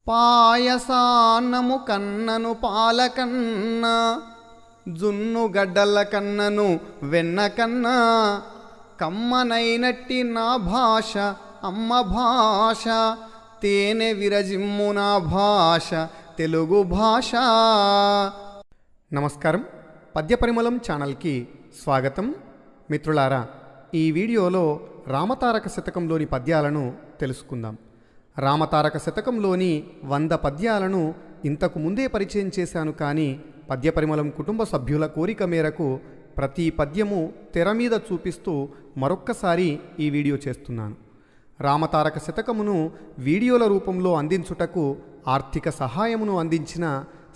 పాయసాన్నము కన్నను పాలకన్న, జున్ను గడ్డల కన్నను వెన్న కన్నా, కమ్మనైనట్టి నా భాష అమ్మ భాష, తేనె విరజిమ్ము నా భాష తెలుగు భాష. నమస్కారం, పద్యపరిమళం ఛానల్కి స్వాగతం. మిత్రులారా, ఈ వీడియోలో రామతారక శతకంలోని పద్యాలను తెలుసుకుందాం. రామతారక శతకంలోని 100 పద్యాలను ఇంతకు ముందే పరిచయం చేశాను, కానీ పద్యపరిమళం కుటుంబ సభ్యుల కోరిక మేరకు ప్రతి పద్యము తెర మీద చూపిస్తూ మరొక్కసారి ఈ వీడియో చేస్తున్నాను. రామతారక శతకమును వీడియోల రూపంలో అందించుటకు ఆర్థిక సహాయమును అందించిన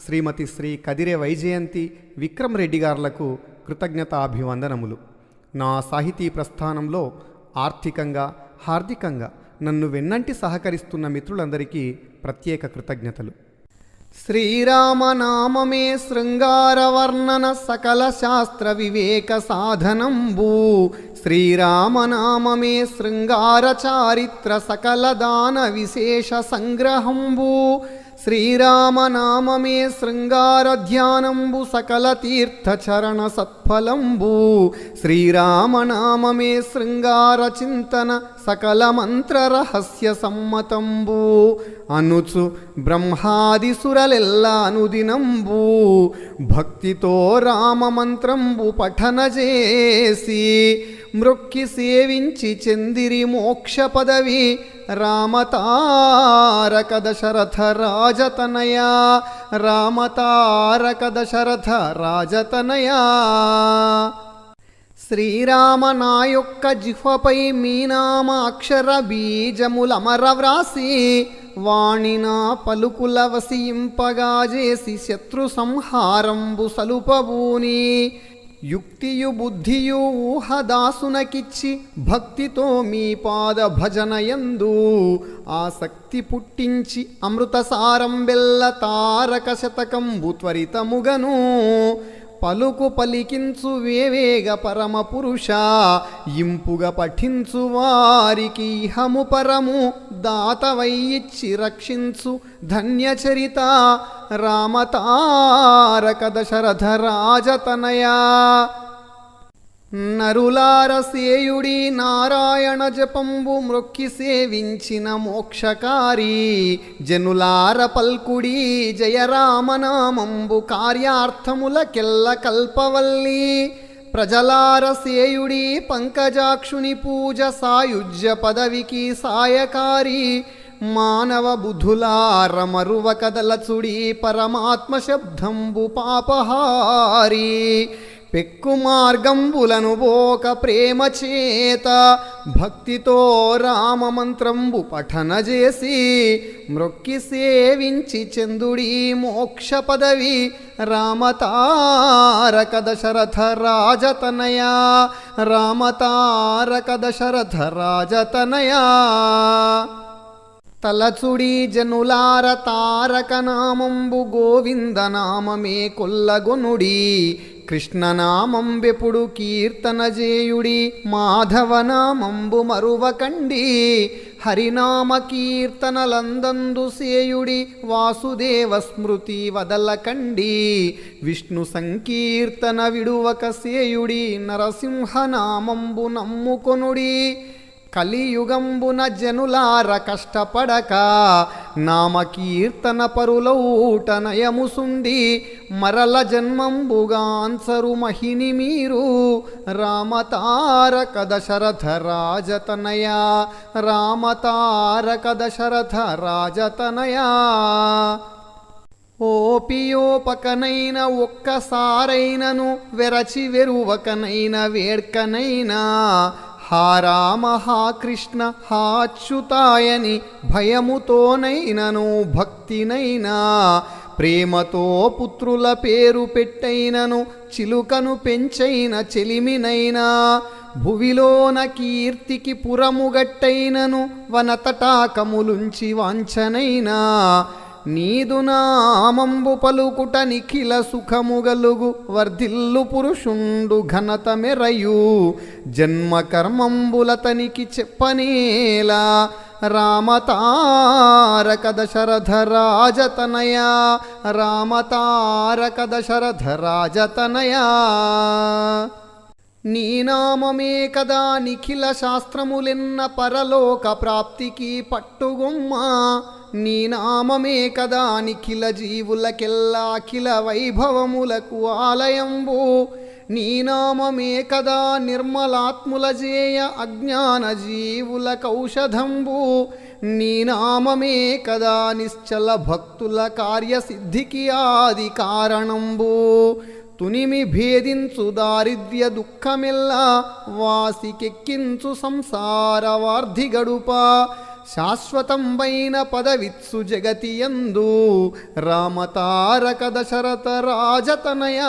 శ్రీమతి శ్రీ కదిరే వైజయంతి విక్రమ్ రెడ్డి గారులకు కృతజ్ఞతాభివందనములు. నా సాహితీ ప్రస్థానంలో ఆర్థికంగా హార్దికంగా నన్ను వెన్నంటి సహకరిస్తున్న మిత్రులందరికీ ప్రత్యేక కృతజ్ఞతలు. శ్రీరామనామమే శృంగార వర్ణన సకల శాస్త్ర వివేక సాధనంబు, శ్రీరామనామమే శృంగార చారిత్ర సకల దాన విశేష సంగ్రహంబు, శ్రీరామనామమే శృంగార ధ్యానంబు సకల తీర్థ చరణ సత్ఫలంబు, శ్రీరామనామమే శృంగార చింతన సకల మంత్ర రహస్య సమ్మతంబు, అనుచు బ్రహ్మాది సురలెల్లా అనుదినంబు భక్తితో రామమంత్రంబు పఠన చేసి, మృక్కి సేవించి చెందిరి మోక్ష పదవి రామతారక దశరథ రాజతనయా, రామతారక దశరథ రాజతనయా. శ్రీరామ నా యొక్క జిహ్వపై మీ నామ అక్షర బీజములమర వ్రాసి, వాణినా పలుకుల వసింపగా చేసి శత్రు సంహారంబు సలుపబూని, యుక్తియు బుద్ధియు ఊహదాసునకిచ్చి భక్తితో మీ పాద భజనయందు ఆసక్తి పుట్టించి అమృతసారం బెల్ల తారక శతకంబు త్వరితముగను పలుకు పలికించు వేవేగ పరమ పురుష, ఇంపుగా పఠించు వారికి ఇహము పరము దాతవైయిచ్చి రక్షించు ధన్యచరిత రామతారక దశరథ రాజతనయా. నరులార సేయుడి నారాయణ జపంబు మ్రొక్కి సేవించిన మోక్షకారి, జనులార పల్కుడి జయరామనామంబు కార్యార్థములకెల్ల కల్పవల్లి, ప్రజలార సేయుడి పంకజాక్షుని పూజ సాయుజ్య పదవికి సాయకారి, మానవ బుధులార మరువ కదలచుడి పరమాత్మ శబ్దంబు పాపహారి, పెక్కు మార్గంబులను బోక ప్రేమ చేత భక్తితో రామమంత్రంబు పఠన చేసి, మ్రొక్కి సేవించి చందుడి మోక్ష పదవి రామతారక దశరథ రాజతనయా, రామతారక దశరథ రాజతనయా. తలచుడి జనులార తారక నామంబు గోవిందనామమే కొల్లగొనుడి, కృష్ణనామంబెప్పుడు కీర్తన చేయుడి మాధవనామంబు మరువకండి, హరినామ కీర్తనలందందు సేయుడి వాసుదేవ స్మృతి వదలకండి, విష్ణు సంకీర్తన విడువక సేయుడి నరసింహనామంబు నమ్ముకొనుడి, కలియుగంబున జనులార కష్టపడక నామకీర్తన పరులౌట నయముసుండి, మరల జన్మంబుగాన్సరు మహిని మీరు రామతారక దశరథ రాజతనయా, రామతారక దశరథ రాజతనయా. ఓపియోపకనైన ఒక్కసారైనను వెరచి వెరువకనైన వేడ్కనైనా, హా రామ హా కృష్ణ హా అచ్యుతాయని భయముతోనైనను భక్తినైనా, ప్రేమతో పుత్రుల పేరు పెట్టైనను చిలుకను పెంచైన చెలిమినైనా, భువిలోన కీర్తికి పురముగట్టైనను వనతటాకములుంచి వాంఛనైనా, నీదు నామంబు పలుకుట నిఖిల సుఖముగలుగు వర్ధిల్లు పురుషుండు ఘనత మెరయు, జన్మ కర్మంబులతనికి చెప్పనేలా రామతారక దశరథ రాజతనయ రామతారక దశరథ రాజతనయ. నీ నామమే కదా నిఖిల శాస్త్రములెన్న పరలోక ప్రాప్తికి పట్టుగుమ్మ. నీ నామమే కదా నిఖిల జీవులకెల్లా అఖిల వైభవములకు ఆలయంబు. నీ నామమే కదా నిర్మలాత్ముల జేయ అజ్ఞాన జీవుల కౌషధంబు. నీ నామమే కదా నిశ్చల భక్తుల కార్యసిద్ధికి ఆది కారణంబు. తునిమి భేదించు దారిద్ర్య దుఃఖమెల్లా వాసికెక్కించు సంసార వార్ధి గడుప. శాశ్వతంబైన పదవిత్సు జగతియందు రామతారక దశరథ రాజతనయ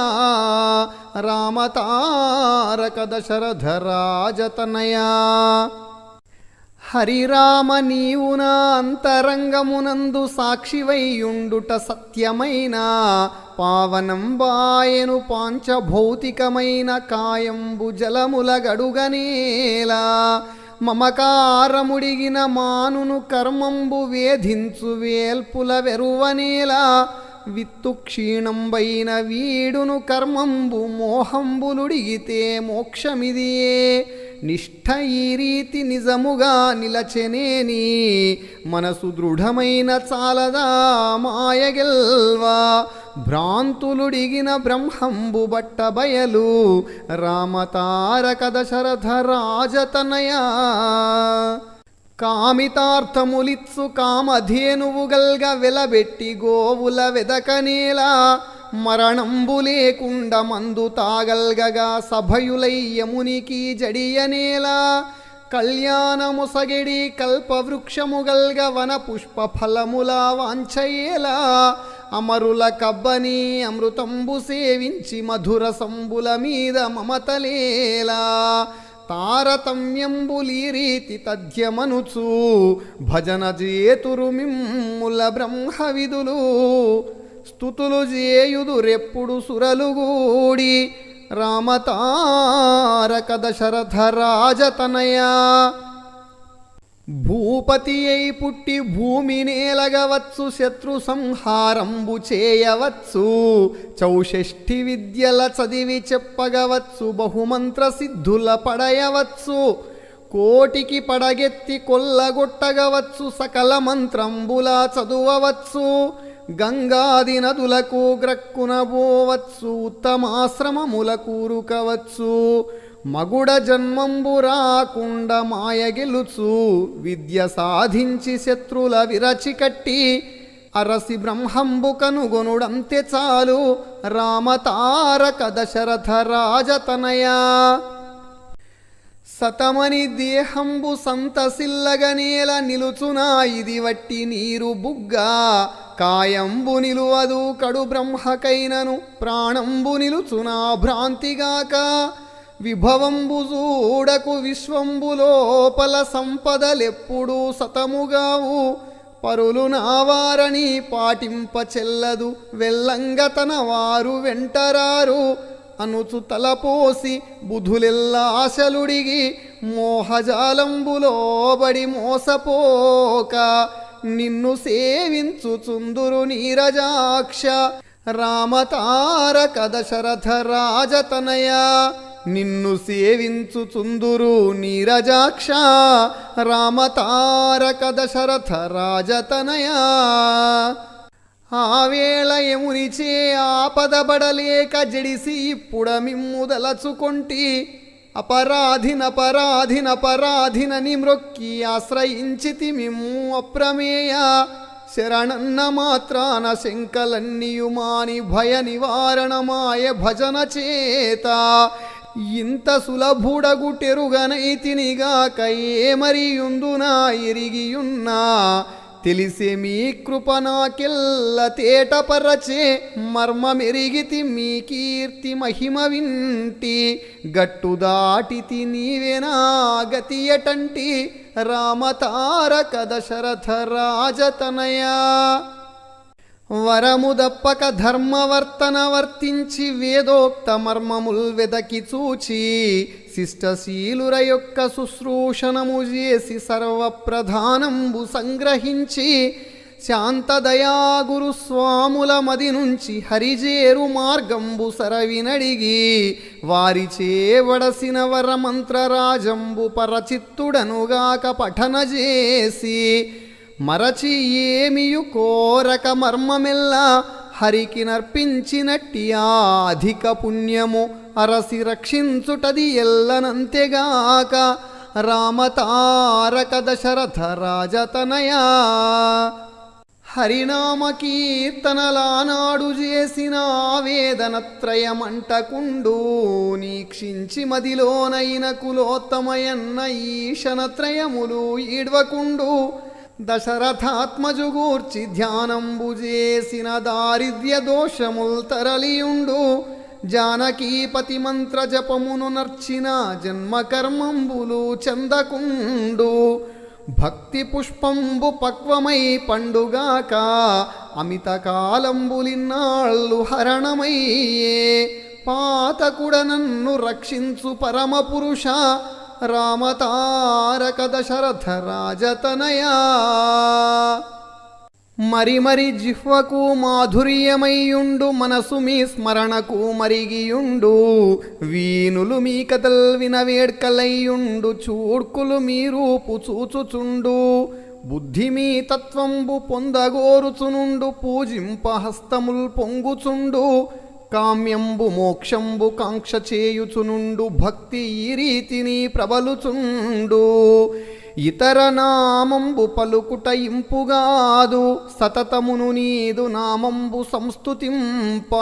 రామతారక దశరథ రాజతనయ. హరిరామ నీవు నా అంతరంగమునందు సాక్షివైయుండుట సత్యమైన పావనం బాయను పాంచభౌతికమైన కాయంబు జలముల గడుగనేలా. మమకారముడిగిన మానును కర్మంబు వేధించు వేల్పుల వెరువనేలా. విత్తు క్షీణంబైన వీడును కర్మంబు మోహంబులుడిగితే మోక్షమిదియే. నిష్ఠ ఈ రీతి నిజముగా నిలచెనేని మనసు దృఢమైన చాలదా మాయగెల్వా. భ్రాంతులుడిగిన బ్రహ్మంబు బట్ట బయలు రామతారక దశరథ రాజతనయ. కామితార్థములిత్సు కామధేనువు గల్గ వెలబెట్టి గోవుల వెదకనేలా. మరణంబు లేకుండ మందు తాగల్గగా సభయులయ్యమునికి జడియనేలా. కళ్యాణముసగిడి కల్పవృక్షముగల్గ వన పుష్ప ఫలముల వాంఛయేలా. అమరుల కబ్బని అమృతంబు సేవించి మధుర సంబుల మీద మమతలేలా. తారతమ్యంబులీ రీతి తథ్యమనుచు భజన జేతురు మిమ్ముల బ్రహ్మవిదులు. స్తుతులు చేయుదురెప్పుడు సురలుగూడి రామతారక దశరథ రాజతనయ. భూపతి అయి పుట్టి భూమి నేలగవచ్చు శత్రు సంహారంబు చేయవచ్చు. చౌషష్ఠి విద్యల చదివి చెప్పగవచ్చు బహుమంత్ర సిద్ధుల పడయవచ్చు. కోటికి పడగెత్తి కొల్లగొట్టగవచ్చు సకల మంత్రంబుల చదువవచ్చు. గంగాది నదులకు గ్రక్కునబోవచ్చు ఉత్తమాశ్రమముల కూరుకవచ్చు. మగుడ జన్మంబు రాకుండ మాయ గెలుచు విద్య సాధించి శత్రుల విరచి కట్టి. అరసి బ్రహ్మంబు కనుగొనుడంతే చాలు రామతారక దశరథ రాజతనయ. సతమని దేహంబు సంతసిల్లగనేల నిలుచునా ఇది వట్టి నీరు బుగ్గా. కాయంబు నిలువదు కడు బ్రహ్మకైనను ప్రాణంబు నిలుచునా భ్రాంతిగాక. విభవంబు చూడకు విశ్వంబు లోపల సంపదలెప్పుడు సతముగావు. పరులు నావారని పాటింప చెల్లదు వెల్లంగతన వారు వెంటరారు. అనుచు తలపోసి బుధులెల్లా ఆశలుడిగి మోహజాలంబులోబడి మోసపోక. నిన్ను సేవించుచుందురు నీరజాక్ష రామతారక దశరథ రాజతనయ. నిన్ను సేవించుచుందురు నీరజాక్ష రామతారక దశరథ రాజతనయ. ఆవేళ యమునిచే ఆపదబడలేక జడిసి ఇప్పుడ మిమ్ముదలచుకొంటి. అపరాధినని మ్రొక్కి ఆశ్రయించితి మిమ్ము అప్రమేయ. శరణన్న మాత్రాన శంకలన్నియుమాని భయ నివారణమాయ భజన చేత. ఇంత సులభుడగుటెరుగనైతినిగాక ఏమరియుందునా ఎరిగియున్నా. తెలిసే మీ కృప నాకెల్ల తేటపరచే మర్మమెరిగితి మీ కీర్తి మహిమ వింటి. గట్టు దాటితి నీవేనా గతి ఎటంటి రామతారక దశరథ రాజతనయ. వరముదప్పక ధర్మవర్తన వర్తించి వేదోక్త మర్మముల్ వెదకి చూచి శిష్టశీలుర యొక్క శుశ్రూషణము చేసి సర్వప్రధానంబు సంగ్రహించి శాంతదయాగురు స్వాముల మది నుంచి హరిజేరు మార్గంబు సరవినడిగి వారి చేవడసిన వరమంత్రరాజంబు పరచిత్తుడనుగాక పఠన చేసి మరచి ఏమియు కోరక మర్మమెల్లా హరికి నర్పించినట్టి ఆ అధిక పుణ్యము అరసి రక్షించుటది ఎల్లనంతెగాక రామతారక దశరథ రాజతనయా హరినామ కీర్తనలానాడు చేసిన ఆవేదనత్రయమంటకుండు నీక్షించి మదిలోనైన కులోత్తమయన్న ఈశనత్రయములు ఈడ్వకుండు దశరథాత్మజుగూర్చి ధ్యానంబు చేసిన దారిద్ర్య దోషముల్ తరలియుండు జానకీపతి మంత్ర జపమును నర్చిన జన్మకర్మంబులు చందకుండు భక్తి పుష్పంబు పక్వమై పండుగాక అమిత కాలంబులిన్నాళ్ళు హరణమయ్యే పాతకుడ నన్ను రక్షించు పరమ పురుష రామతారక దశరథ రాజతనయా మరి జిహ్వకు మాధుర్యమయ్యుండు మనసు మీ స్మరణకు మరిగియుండు వీనులు మీ కథల్ వినవేడ్కలయ్యుండు చూడ్కులు మీ రూపు చూచుచుండు బుద్ధి మీ తత్వంబు పొందగోరుచునుండు పూజింప హస్తముల్ పొంగుచుండు కామ్యంబు మోక్షంబు కాంక్ష చేయుచునుండు భక్తి ఈ రీతిని ప్రబలుచుండు ఇతర నామంబు పలుకుట ఇంపుగాదు సతతమును నీదు నామంబు సంస్తుతింప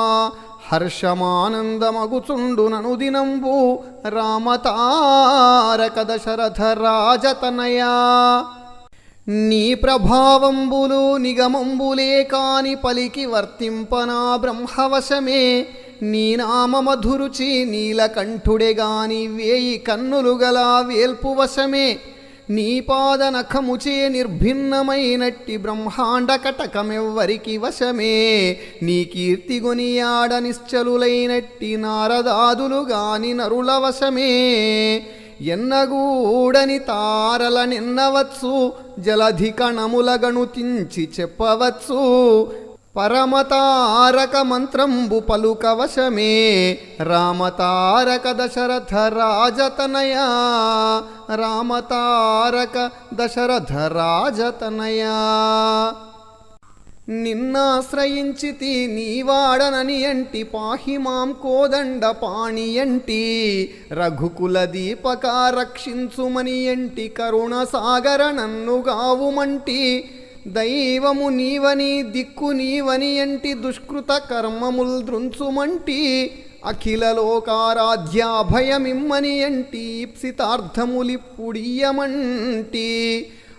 హర్షమానందమగుచుండు ననుదినంబు రామతారక దశరథ రాజతనయా నీ ప్రభావంబులు నిగమంబులే కాని పలికి వర్తింపనా బ్రహ్మవశమే నీ నామమధురుచి నీలకంఠుడే గాని వేయి కన్నులు గల వేల్పు వశమే నీ పాదనఖముచే నిర్భిన్నమైనట్టి బ్రహ్మాండ కటకమెవ్వరికి వశమే నీ కీర్తి గొనియాడ నిశ్చలులైనట్టి నారదాదులు గాని నరుల వశమే ఎన్నగూడని తారల నిన్నవచ్చు జలధి కణముల గణుతించి చెప్పవచ్చు పరమతారక మంత్రంబు పలుకవశమే రామతారక దశరథ రాజతనయా రామతారక దశరథ రాజతనయా నిన్నాశ్రయించితి నీవాడనని అంటి పాహి మాం కోదండ పాణియంటి రఘుకుల దీపక రక్షించుమని ఎంటి కరుణ సాగర నన్నుగావుమంటి దైవము నీవని దిక్కు నీవని ఎంటి దుష్కృత కర్మముల్ దృంచుమంటి అఖిల లోకారాధ్యాభయమిమ్మని ఎంటి ఇప్సితార్థములిప్పుడియమంటి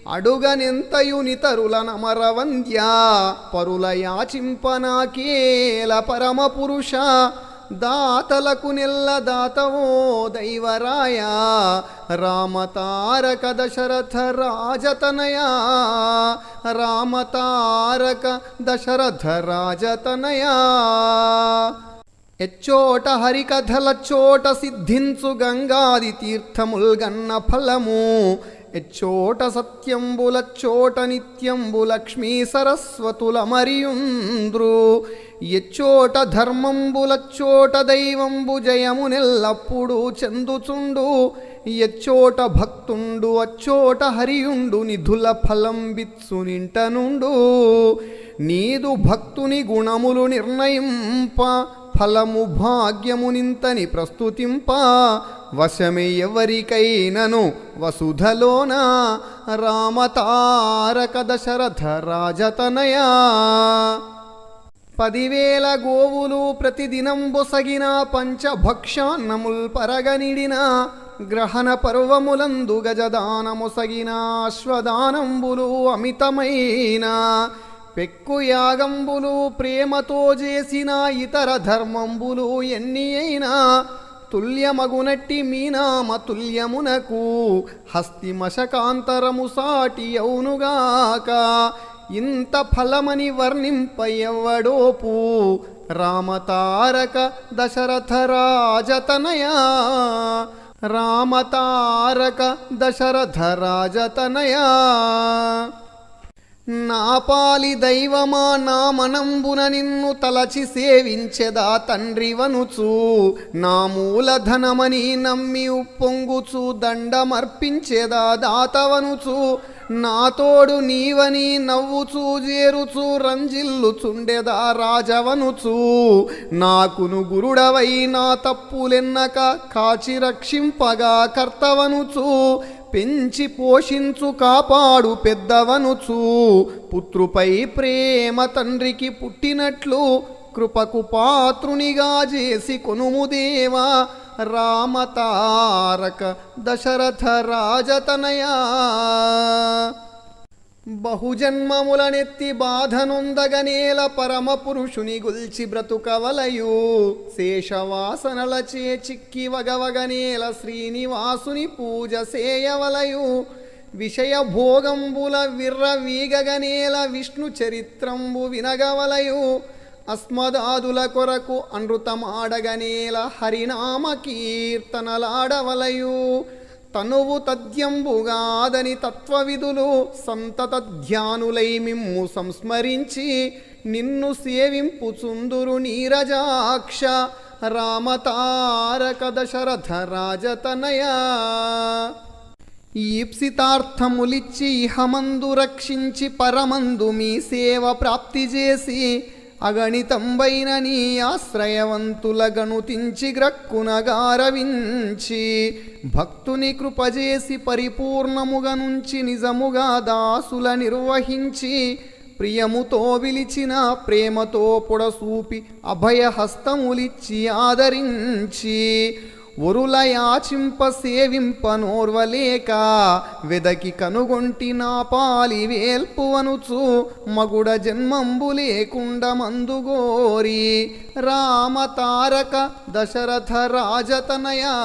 అడుగనెంతయునితరుల నమరవంద్య పరుల యాచింపనాకేల పరమ పురుష దాతలకు నెల్ల దాతవో దైవరాయ రామతారక దశరథ రాజతనయా రామతారక దశరథ రాజతనయా ఎచ్చోట హరికథల చోట సిద్ధించు గంగాది తీర్థముల్ గన్న ఫలము ఎచ్చోట సత్యంబుల చోట నిత్యంబు లక్ష్మీ సరస్వతుల మరియుంద్రు ఎచ్చోట ధర్మంబుల చోట దైవంబు జయమునెల్లప్పుడు చెందుచుండు ఎచ్చోట భక్తుండు అచ్చోట హరియుండు నిధుల ఫలం బిత్సు నింటనుండు నీదు భక్తుని గుణములు నిర్ణయింప ఫలము భాగ్యమునింతని ప్రస్తుతింప వశమే ఎవరికైనను వసుధలోన రామతారక దశరథ రాజతనయా 10,000 గోవులు ప్రతిదినం బొసగిన పంచభక్షాన్నముల్ పరగనిడిన గ్రహణ పర్వములందు గజదానమొసగిన అశ్వదానంబులు అమితమైన పెక్కు యాగంబులు ప్రేమతో చేసిన ఇతర ధర్మంబులు ఎన్ని అయినా తుల్యమగునట్టి మీనామ తుల్యమునకు హస్తిమశకాంతరము సాటి అవునుగాక ఇంత ఫలమని వర్ణింప ఎవ్వడోపు రామతారక దశరథ రాజతనయా రామతారక దశరథ రాజతనయా నా పాలి దైవమా నా మనంబున నిన్ను తలచి సేవించెదా తండ్రి వనుచు నా మూలధనమని నమ్మి ఉప్పొంగుచు దండమర్పించెదా దాతవనుచు నా తోడు నీవని నవ్వుచూ జేరుచు రంజిల్లుచుండెదా రాజవనుచు నాకును గురుడవై నా తప్పులెన్నక కాచి రక్షింపగా కర్తవనుచు పెంచి పోషించు కాపాడు పెద్దవనుచు పుత్రుపై ప్రేమ తండ్రికి పుట్టినట్లు కృపకు పాత్రునిగా చేసి కొనుముదేవా రామతారక దశరథ రాజతనయా బహుజన్మములనెత్తి బాధనొందగనేల పరమ పురుషుని గుల్చి బ్రతుకవలయు శేషవాసనలచే చిక్కి వగవగనేల శ్రీనివాసుని పూజ సేయవలయు విషయ భోగంబుల విర్రవీగగనేల విష్ణు చరిత్రంబు వినగవలయు అస్మదాదుల కొరకు అనృతమాడగనేల హరినామ కీర్తనలాడవలయు తనువు తద్యంబుగాదని తత్వవిధులు సంతత ధ్యానులై మిమ్ము సంస్మరించి నిన్ను సేవింపుచుందురు నీరజాక్ష రామతారక దశరథ రాజతనయా ఈప్సితార్థములిచ్చి ఇహమందు రక్షించి పరమందు మీ సేవ ప్రాప్తి చేసి అగణితంబైన నీ ఆశ్రయవంతుల గణుతించి గ్రక్కునగారవించి భక్తుని కృపజేసి పరిపూర్ణముగా నుంచి నిజముగా దాసుల నిర్వహించి ప్రియముతో విలిచిన ప్రేమతో పొడసూపి అభయహస్తములిచ్చి ఆదరించి ఒరుల యాచింప సేవింప నోర్వలేక వెదకి కనుగొంటి నా పాలి వేల్పువనుచు మగుడ జన్మంబు లేకుండ మందుగోరి రామతారక దశరథ రాజతనయా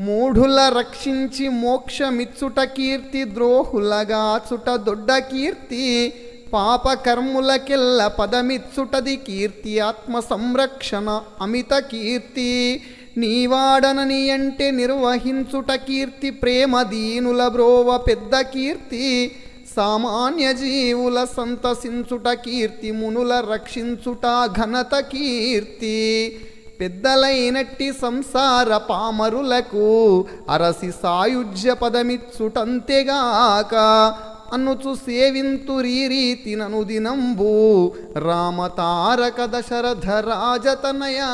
మూఢుల రక్షించి మోక్షమిచ్చుట కీర్తి ద్రోహులగాచుట దొడ్డ కీర్తి పాపకర్ములకెల్ల పదమిచ్చుటది కీర్తి ఆత్మ సంరక్షణ అమిత కీర్తి నీవాడనని అంటే నిర్వహించుట కీర్తి ప్రేమ దీనుల బ్రోవ పెద్ద కీర్తి సామాన్య జీవుల సంతసించుట కీర్తి మునుల రక్షించుట ఘనత కీర్తి పెద్దలైనట్టి సంసార పామరులకు అరసి సాయుజ్య పదమిచ్చుటంతెగాక అనుచు సేవింతురీ రీతి ననుదినంబు రామతారక దశరథ రాజతనయా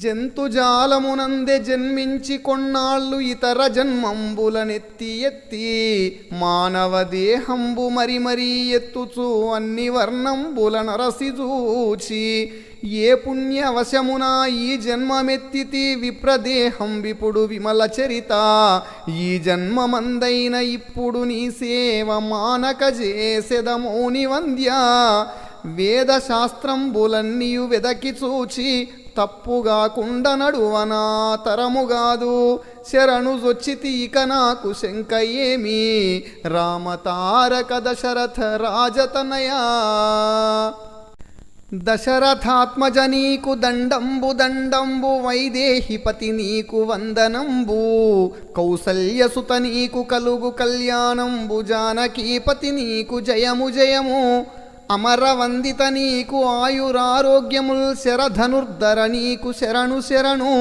జంతుజాలమునందె జన్మించి కొన్నాళ్ళు ఇతర జన్మంబులనెత్తి ఎత్తి మానవ దేహంబు మరి మరీ ఎత్తుచు అన్ని వర్ణంబుల నరసి చూచి ఏ పుణ్యవశమున ఈ జన్మమెత్తితి విప్రదేహం విపుడు విమల చరిత ఈ జన్మమందైన ఇప్పుడు నీ సేవ మానక చేసెదమౌని వంద్య వేదశాస్త్రంబులన్నీయు వెదకి చూచి తప్పుగాకుండా నడువనా తరముగాదు శరణు జొచ్చితి ఇక నాకు శంక ఏమి రామతారక దశరథ రాజతనయా దశరథాత్మజ నీకు దండంబు దండంబు వైదేహిపతి నీకు వందనంబు కౌసల్యసుత నీకు కలుగు కళ్యాణంబు జానకీపతి నీకు జయము జయము అమరవందిత నీకు ఆయురారోగ్యముల్ శరధనుర్ధర నీకు శరణు శరణు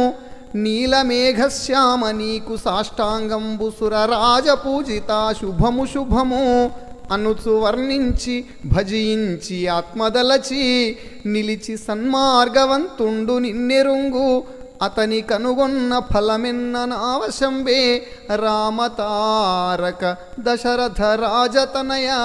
నీలమేఘశ్యామ నీకు సాష్టాంగంబు సురరాజ పూజిత శుభము శుభము అనుచు వర్ణించి భజించి ఆత్మదలచి నిలిచి సన్మార్గవంతుండు నిన్నెరుంగు అతని కనుగొన్న ఫలమెన్న నావశంబే రామతారక దశరథ రాజతనయా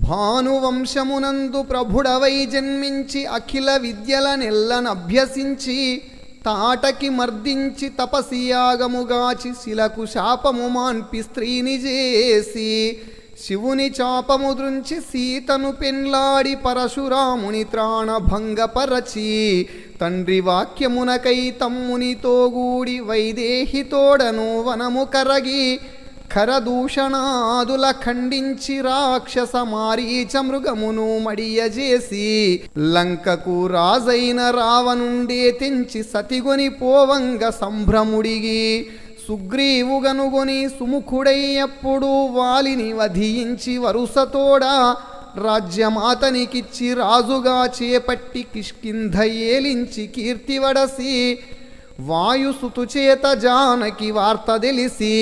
భానువంశమునందు ప్రభుడవై జన్మించి అఖిల విద్యలనెల్లనభ్యసించి తాటకి మర్దించి తపసియాగముగాచి శిలకు శాపము మాన్పి స్త్రీని చేసి శివుని చాపము దృంచి సీతను పెన్లాడి పరశురాముని త్రాణభంగపరచి తండ్రి వాక్యమునకై తమ్మునితో గూడి వైదేహితోడను వనము కరగి ఖరదూషణాదుల ఖండించి రాక్షస మారీచ మృగమును మడియజేసి లంకకు రాజైన రావణుండే తెంచి సతిగొని పోవంగ సంభ్రముడిగి సుగ్రీవుగనుగొని సుముఖుడై అప్పుడు వాలిని వధించి వరుసతోడా రాజ్యమాతనికిచ్చి రాజుగా చేపట్టి కిష్కింధ ఏలించి కీర్తివడసి వాయుసుతు చేత జానకి వార్త తెలిసి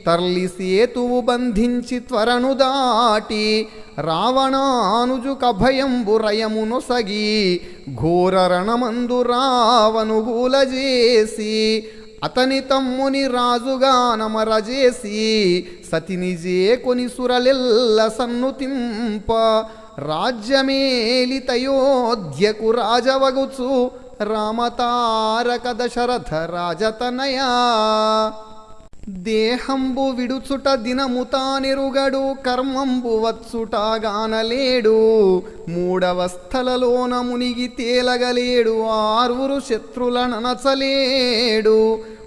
తర్లి సేతువు బంధించి త్వరను దాటి రావణానుజుక భయంబు రయమునొసగి ఘోర రణమందు రావనుగూలజేసి అతని తమ్ముని రాజుగా నమరజేసి సతినిజే కొని సురలెల్ల సన్నుతింప రాజ్యమేలితయోధ్యకు రాజవగుచు రామతారక దశరథ రాజతనయా దేహంబు విడుచుట దినముతానిరుగడు కర్మంబు వచ్చుటాగానలేడు మూడవస్థలలోన మునిగి తేలగలేడు ఆర్వురు శత్రుల ననచలేడు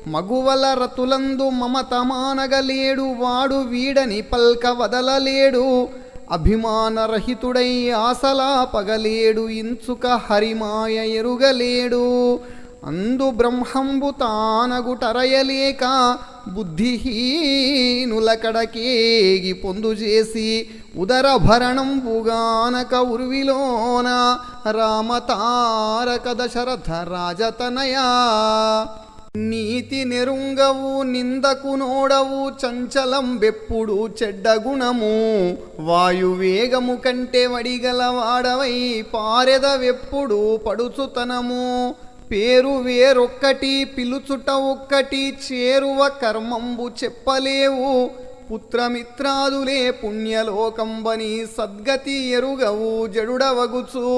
మగువల రతులందు మమత మానగలేడు వాడు వీడని పల్క వదలలేడు అభిమానరహితుడై ఆసలాపగలేడు ఇంచుక హరిమాయ ఎరుగలేడు అందు బ్రహ్మంబు తానగుటరయలేక బుద్ధిహీనుల కడకేగి పొందుచేసి ఉదరభరణంబుగానక ఉర్విలోన రామతారక దశరథ రాజతనయా నీతి నెరుంగవు నిందకు నోడవు చంచలం బెప్పుడు చెడ్డగుణము వాయువేగము కంటే వడిగలవాడవై పారెదవెప్పుడు పడుచుతనము పేరు వేరొక్కటి పిలుచుట ఒక్కటి చేరువ కర్మంబు చెప్పలేవు పుత్రమిత్రాదులే పుణ్యలోకంబని సద్గతి ఎరుగవు జడుడవగుచు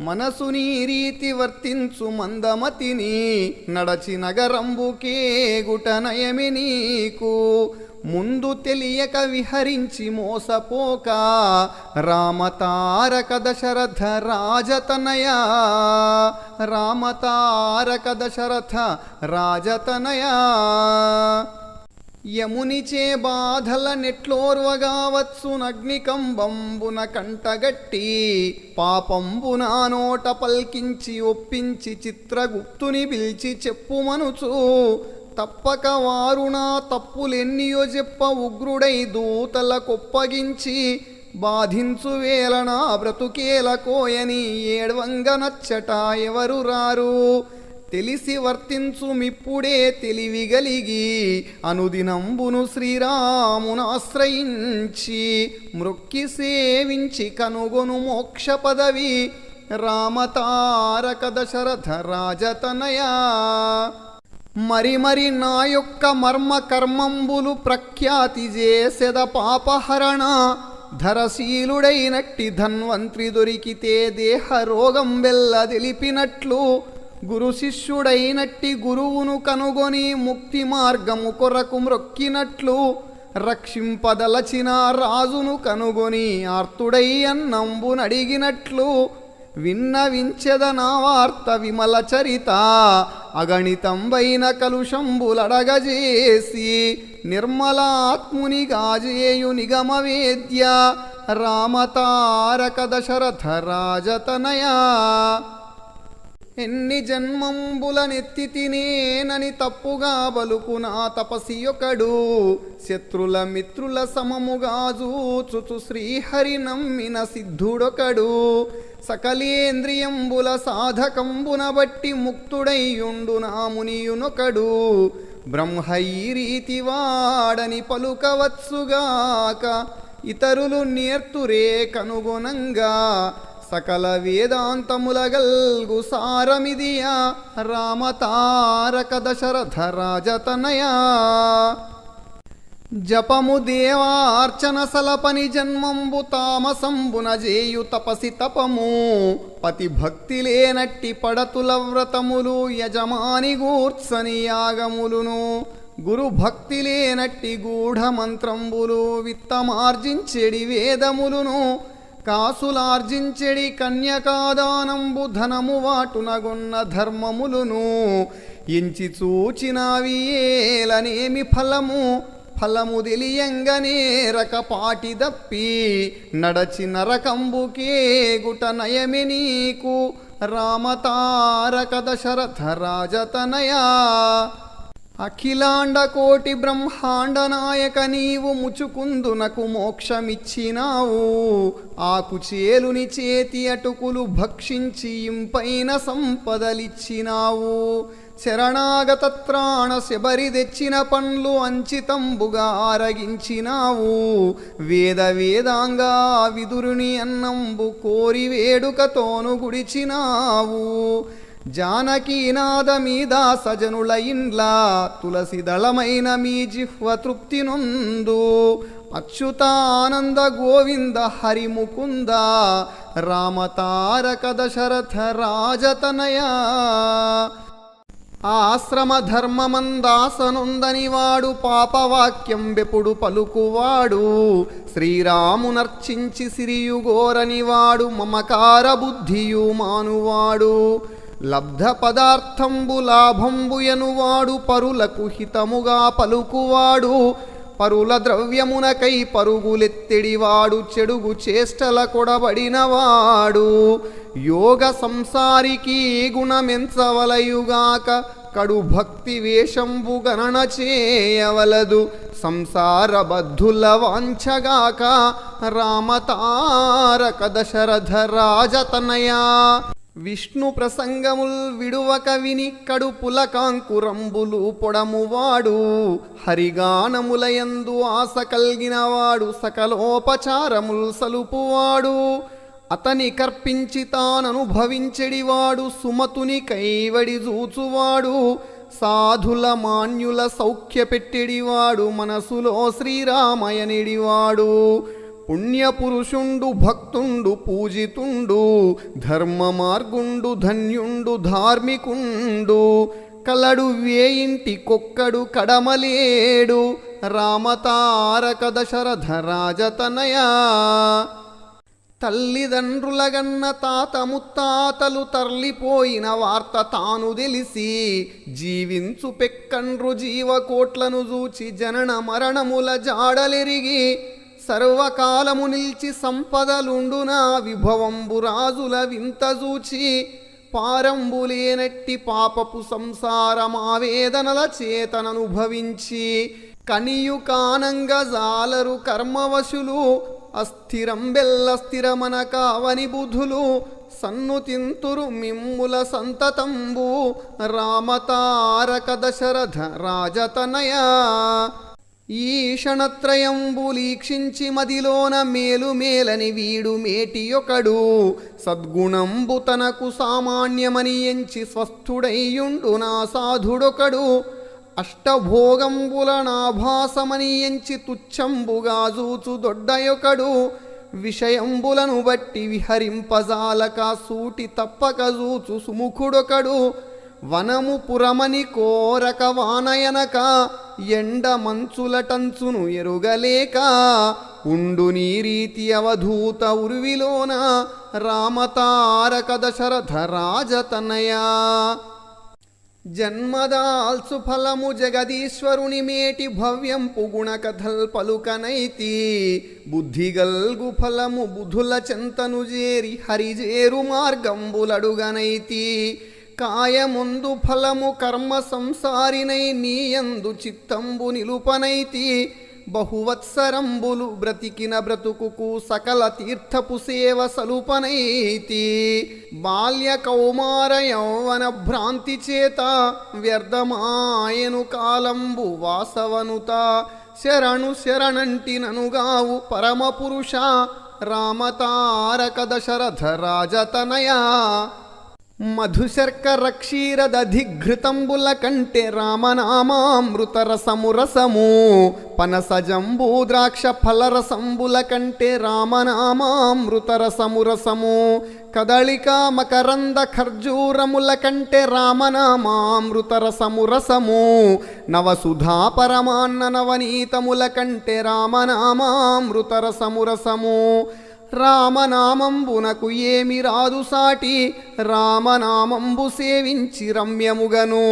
మనసు నీ రీతి వర్తించు మందమతిని నడచి నగరంబుకేగుట నయమి నీకు ముందు తెలియక విహరించి మోసపోక రామతారక దశరథ రాజతనయా రామతారక దశరథ రాజతనయా యమునిచే బాధల నెట్లోర్వగావత్సునగ్నికంబంబున కంటగట్టి పాపంబున నోట పల్కించి ఒప్పించి చిత్రగుప్తుని పిలిచి చెప్పుమనుచు తప్పక వారు నా తప్పులెన్నియో చెప్ప ఉగ్రుడై దూతల కొప్పగించి బాధించు వేళన బ్రతుకేల కోయని ఏడ్వంగ నచ్చట ఎవరు రారు తెలిసి వర్తించు మిప్పుడే తెలివిగలిగి అనుదినంబును శ్రీరామునాశ్రయించి మృక్కి సేవించి కనుగొను మోక్ష పదవి రామతారక దశరథ రాజతనయా మరి మరి నా యొక్క మర్మ కర్మంబులు ప్రఖ్యాతి చేసెద పాపహరణ ధరశీలుడైనట్టి ధన్వంత్రి దొరికితే దేహ రోగం వెల్ల తెలిపినట్లు గురు శిష్యుడైనట్టి గురువును కనుగొని ముక్తి మార్గము కొరకు మ్రొక్కినట్లు రక్షింపదలచిన రాజును కనుగొని ఆర్తుడై అన్నంబునడిగినట్లు విన్నవించెద నా వార్త విమల చరిత అగణితంబైన కలుషంబులడగజేసి నిర్మలాత్ముని గాజేయు నిగమవేద్య రామతారక దశరథ రాజతనయా ఎన్ని జన్మంబులనెత్తి తినేనని తప్పుగా బలుకునా తపసియొకడు శత్రుల మిత్రుల సమముగా జూచుచు శ్రీహరి నమ్మిన సిద్ధుడొకడు సకలేంద్రియంబుల సాధకంబున బట్టి ముక్తుడైయుండు నా మునియునొకడు బ్రహ్మ ఈ రీతి వాడని పలుకవచ్చుగాక ఇతరులు నేర్తురే కనుగొనంగా సకల వేదాంతములగల్గు సారమిదియా రామతారక దశరథ రాజతనయా జపము దేవార్చన సలపని జన్మంబు తామసంబున జేయు తపసి తపము పతి భక్తి లేనట్టి పడతుల వ్రతములు యజమాని గూర్చని యాగములును గురు భక్తి లేనట్టి గూఢ మంత్రంబులు విత్తమార్జించెడి వేదములును కాసులార్జించెడి కన్యకాదానంబు ధనము వాటునగొన్న ధర్మములును ఎంచి చూచినవి ఏలనేమి ఫలము ఫలము తెలియంగనే రకపాటి దప్పి నడచి నరకంబుకే గుట నయమె నీకు రామతారక దశరథ రాజతనయా. అఖిలాండ కోటి బ్రహ్మాండ నాయక నీవు ముచుకుందునకు మోక్షమిచ్చినావు. ఆకు చేలుని చేతి అటుకులు భక్షించి ఇంపైన సంపదలిచ్చినావు. శరణాగత త్రాణ శబరి తెచ్చిన పండ్లు అంచితంబుగా ఆరగించినావు. వేద వేదాంగా విదురుని అన్నంబు కోరి వేడుకతోను గుడిచినావు. జానకీనాదమీద సజనుల ఇండ్ల తులసి దళమైన మీ జిహ్వ తృప్తి నొందు. అచ్యుతానంద గోవింద హరిముకుంద రామతారక దశరథ రాజతనయా. ఆశ్రమ ధర్మమందాసనొందని వాడు పాపవాక్యం బెపుడు పలుకువాడు. శ్రీరామునర్చించి సిరియుగోరని వాడు మమకార బుద్ధియు మానువాడు. లబ్ధ పదార్థంబు లాభంబు ఎనువాడు పరులకు హితముగా పలుకువాడు. పరుల ద్రవ్యమునకై పరుగులెత్తెడివాడు చెడుగు చేష్టల కొడబడినవాడు. యోగ సంసారికి గుణమెంచవలయుగాక కడు భక్తి వేషంబు గణన చేయవలదు. సంసార బద్ధుల వాంఛగాక రామతారక దశరథ రాజతనయా. విష్ణు ప్రసంగముల్ విడువక విని కడుపుల కాంకురంబులు పొడమువాడు. హరిగానములయందు ఆశ కల్గినవాడు సకలోపచారముల్ సలుపువాడు. అతని కర్పించి తాననుభవించెడివాడు సుమతుని కైవడి జూచువాడు. సాధుల మాన్యుల సౌఖ్య పెట్టెడివాడు మనసులో శ్రీరామయనిడివాడు. పుణ్యపురుషుండు భక్తుండు పూజితుండు ధర్మ మార్గుండు ధన్యుండు ధార్మికుండు. కలడు వేయింటి కొక్కడు కడమలేడు రామతారక దశరథ రాజతనయా. తల్లిదండ్రులగన్న తాత ముత్తాతలు తరలిపోయిన వార్త తాను తెలిసి జీవించు పెక్కండ్రు జీవకోట్లను చూచి జనన మరణముల జాడలెరిగి. సర్వకాలము నిల్చి సంపదలుండునా విభవంబు రాజుల వింత చూచి. పారంబులేనట్టి పాపపు సంసారమావేదనల చేతననుభవించి. కనియు కానంగ జాలరు కర్మవశులు అస్థిరం బెల్ల స్థిరమన కావని బుధులు. సన్నుతింతురు మిమ్ముల సంతతంబు రామతారక దశరథ రాజతనయా. ఈ క్షణత్రయంబులీక్షించి మదిలోన మేలు మేలని వీడు మేటియొకడు. సద్గుణంబు తనకు సామాన్యమని ఎంచి స్వస్థుడయ్యుండు నా సాధుడొకడు. అష్టభోగంబుల నాభాసమని ఎంచి తుచ్చంబుగా జూచు దొడ్డయొకడు. విషయంబులను బట్టి విహరింపజాలక సూటి తప్పక జూచు సుముఖుడొకడు. వనము పురమని కోరక వానయనక ఎండ మంచులటంచును ఎరుగలేక. ఉండు నీ రీతి అవధూత ఉర్విలోన రామతారక దశరథ రాజతనయా. జన్మదాల్సు ఫలము జగదీశ్వరుని మేటి భవ్యంపు గుణకథల్ పలుకనైతి. బుద్ధిగల్గు ఫలము బుధుల చెంతను చేరి హరిజేరు మార్గంబులడుగనైతి. కాయముందు ఫలము కర్మ సంసారినై నీయందు చిత్తంబు నిలుపనైతి. బహువత్సరంబులు బ్రతికిన బ్రతుకుకు సకల తీర్థపు సేవ సలుపనైతి. బాల్య కౌమార యౌవన భ్రాంతి చేత వ్యర్థమాయను కాలంబు వాసవనుత. శరణు శరణంటిననుగావు పరమపురుష రామతారక దశరథ రాజతనయా. మధుశర్కర క్షీరదధిఘృతంబుల కంటే రామనామామృతరసము రసము. పనసజంబూ ద్రాక్ష ఫలరసంబుల కంటే రామనామామృతరసము రసము. కదళిక మకరంద ఖర్జూరముల కంటే రామనామామృతరసము రసము. నవసుధా పరమాన్న నవనీతముల కంటే రామనామామృతరసము రసము. రామనామంబునకు ఏమి రాదు సాటి, రామనామంబు సేవించి రమ్యముగను,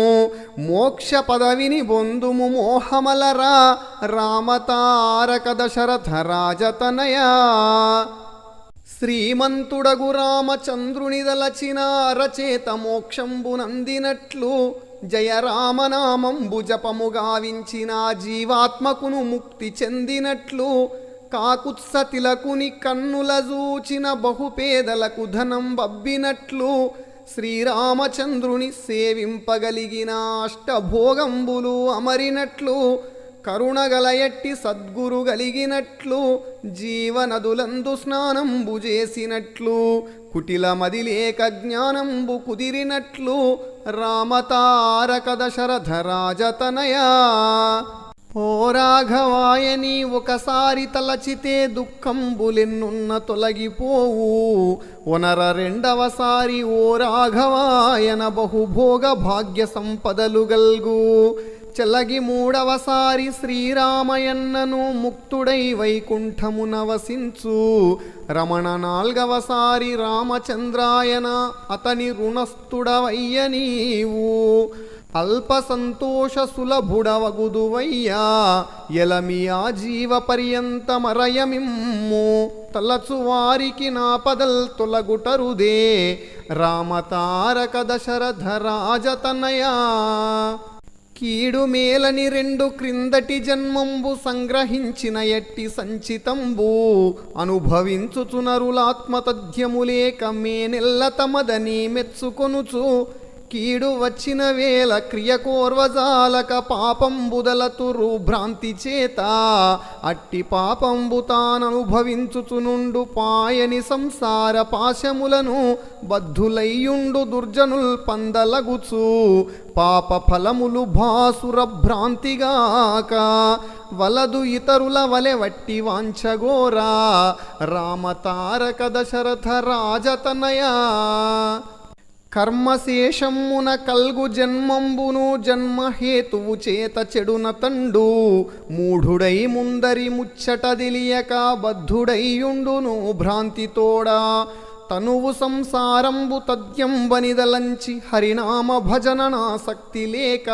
మోక్ష పదవిని బొందుము మోహమలరా, రామతారక దశరథ రాజతనయా. శ్రీమంతుడగు రామచంద్రుని దలచిన రచేత మోక్షంబునందినట్లు, జయ రామనామంబు జపము గావించిన జీవాత్మకును ముక్తి చెందినట్లు, కాకుత్స తిలకుని కన్నుల జూచిన బహుపేదలకు ధనం బబ్బినట్లు, శ్రీరామచంద్రుని సేవింపగలిగిన అష్టభోగంబులు అమరినట్లు, కరుణగల ఎట్టి సద్గురు గలిగినట్లు, జీవనదులందు స్నానంబు చేసినట్లు, కుటిల మదిలేక జ్ఞానంబు కుదిరినట్లు, రామతారక దశరథ రాజతనయా. ఓ రాఘవాయని ఒకసారి తలచితే దుఃఖంబులెన్నున్న తొలగిపోవు, ఒనర రెండవసారి ఓ రాఘవాయన బహుభోగ భాగ్య సంపదలు గల్గు, చెలగి మూడవసారి శ్రీరామయన్నను ముక్తుడై వైకుంఠమున వసించు, రమణ నాల్గవసారి రామచంద్రాయన అతని రుణస్థుడవయ్య నీవు, అల్ప సంతోష సులభుడవగుదువయ్యా, ఎలమి ఆజీవ పర్యంతమరయమిమ్ము, తలచు వారికి నాపదల్ తొలగుటరుదే, రామతారక దశరథ రాజతనయా. కీడు మేలని రెండు క్రిందటి జన్మంబు సంగ్రహించిన ఎట్టి సంచితంబు, అనుభవించుచునరులాత్మతథ్యములేక మేనెల్ల తమదని మెచ్చుకొనుచు, కీడు వచ్చిన వేళ క్రియకోర్వజాలక పాపంబుదలతురు భ్రాంతి చేత, అట్టి పాపంబు తాననుభవించుచునుండు పాయని సంసార పాశములను, బద్ధులయ్యుండు దుర్జనుల్ పందలగుచు, పాప ఫలములు భాసుర భ్రాంతిగాక, వలదు ఇతరుల వలె వట్టి వాంఛగోరా, రామతారక దశరథ రాజతనయా. కర్మశేషమ్మున కల్గు జన్మంబును జన్మహేతువు చేత చెడున తండు, మూఢుడై ముందరి ముచ్చట తెలియక బద్ధుడైయుండును భ్రాంతితోడా, తనువు సంసారంబు తథ్యంబనిదలంచి హరినామ భజననాసక్తి లేక,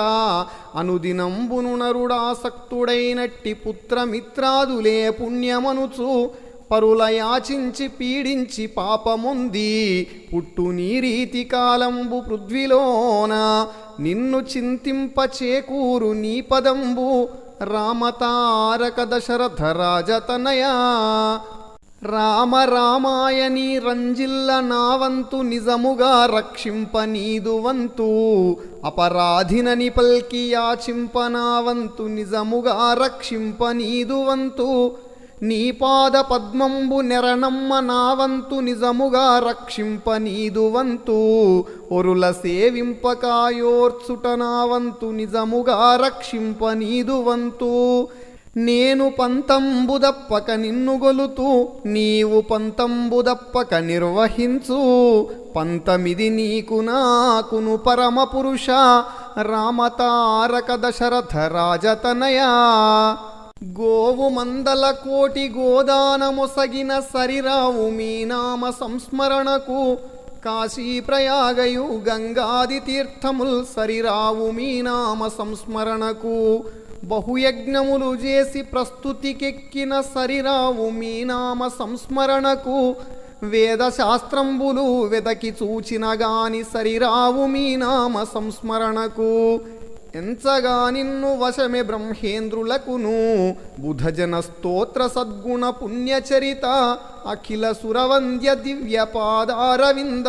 అనుదినంబును నరుడాసక్తుడైనట్టి పుత్రమిత్రాదులే పుణ్యమనుచు, పరుల యాచించి పీడించి పాపముంది, పుట్టు నీ రీతి కాలంబు పృథ్విలోన, నిన్ను చింతింప చేకూరు నీ పదంబు, రామతారక దశరథ రాజతనయా. రామ రామాయని రంజిల్ల నావంతు నిజముగా రక్షింప నీదు వంతు, అపరాధినని పల్కి యాచింప నావంతు నిజముగా రక్షింప నీదు వంతు, నీ పాద పద్మంబు నెరనమ్మ నావంతు నిజముగా రక్షింప నీదు వంతు, ఒరుల సేవింపకాయోర్చుట నావంతు నిజముగా రక్షింప నీదు వంతు, నేను పంతంబుదప్పక నిన్ను గొలుతూ, నీవు పంతంబుదప్పక నిర్వహించు, పంతమిది నీకు నాకును పరమ పురుష, రామతారక దశరథ రాజతనయా. గోవు మందల కోటి గోదానమొసగిన సరిరావు మీ నామ సంస్మరణకు, కాశీ ప్రయాగయు గంగాది తీర్థముల్ సరిరావు మీ నామ సంస్మరణకు, బహుయజ్ఞములు చేసి ప్రస్తుతికెక్కిన సరిరావు మీ నామ సంస్మరణకు, వేదశాస్త్రంబులు వెదకి చూచిన గాని సరిరావు మీ నామ సంస్మరణకు, ఎంచగా నిన్ను వశమే బ్రహ్మేంద్రులకును, బుధజన స్తోత్ర సద్గుణ పుణ్యచరిత, అఖిల సురవంద్య దివ్య పాదారవింద,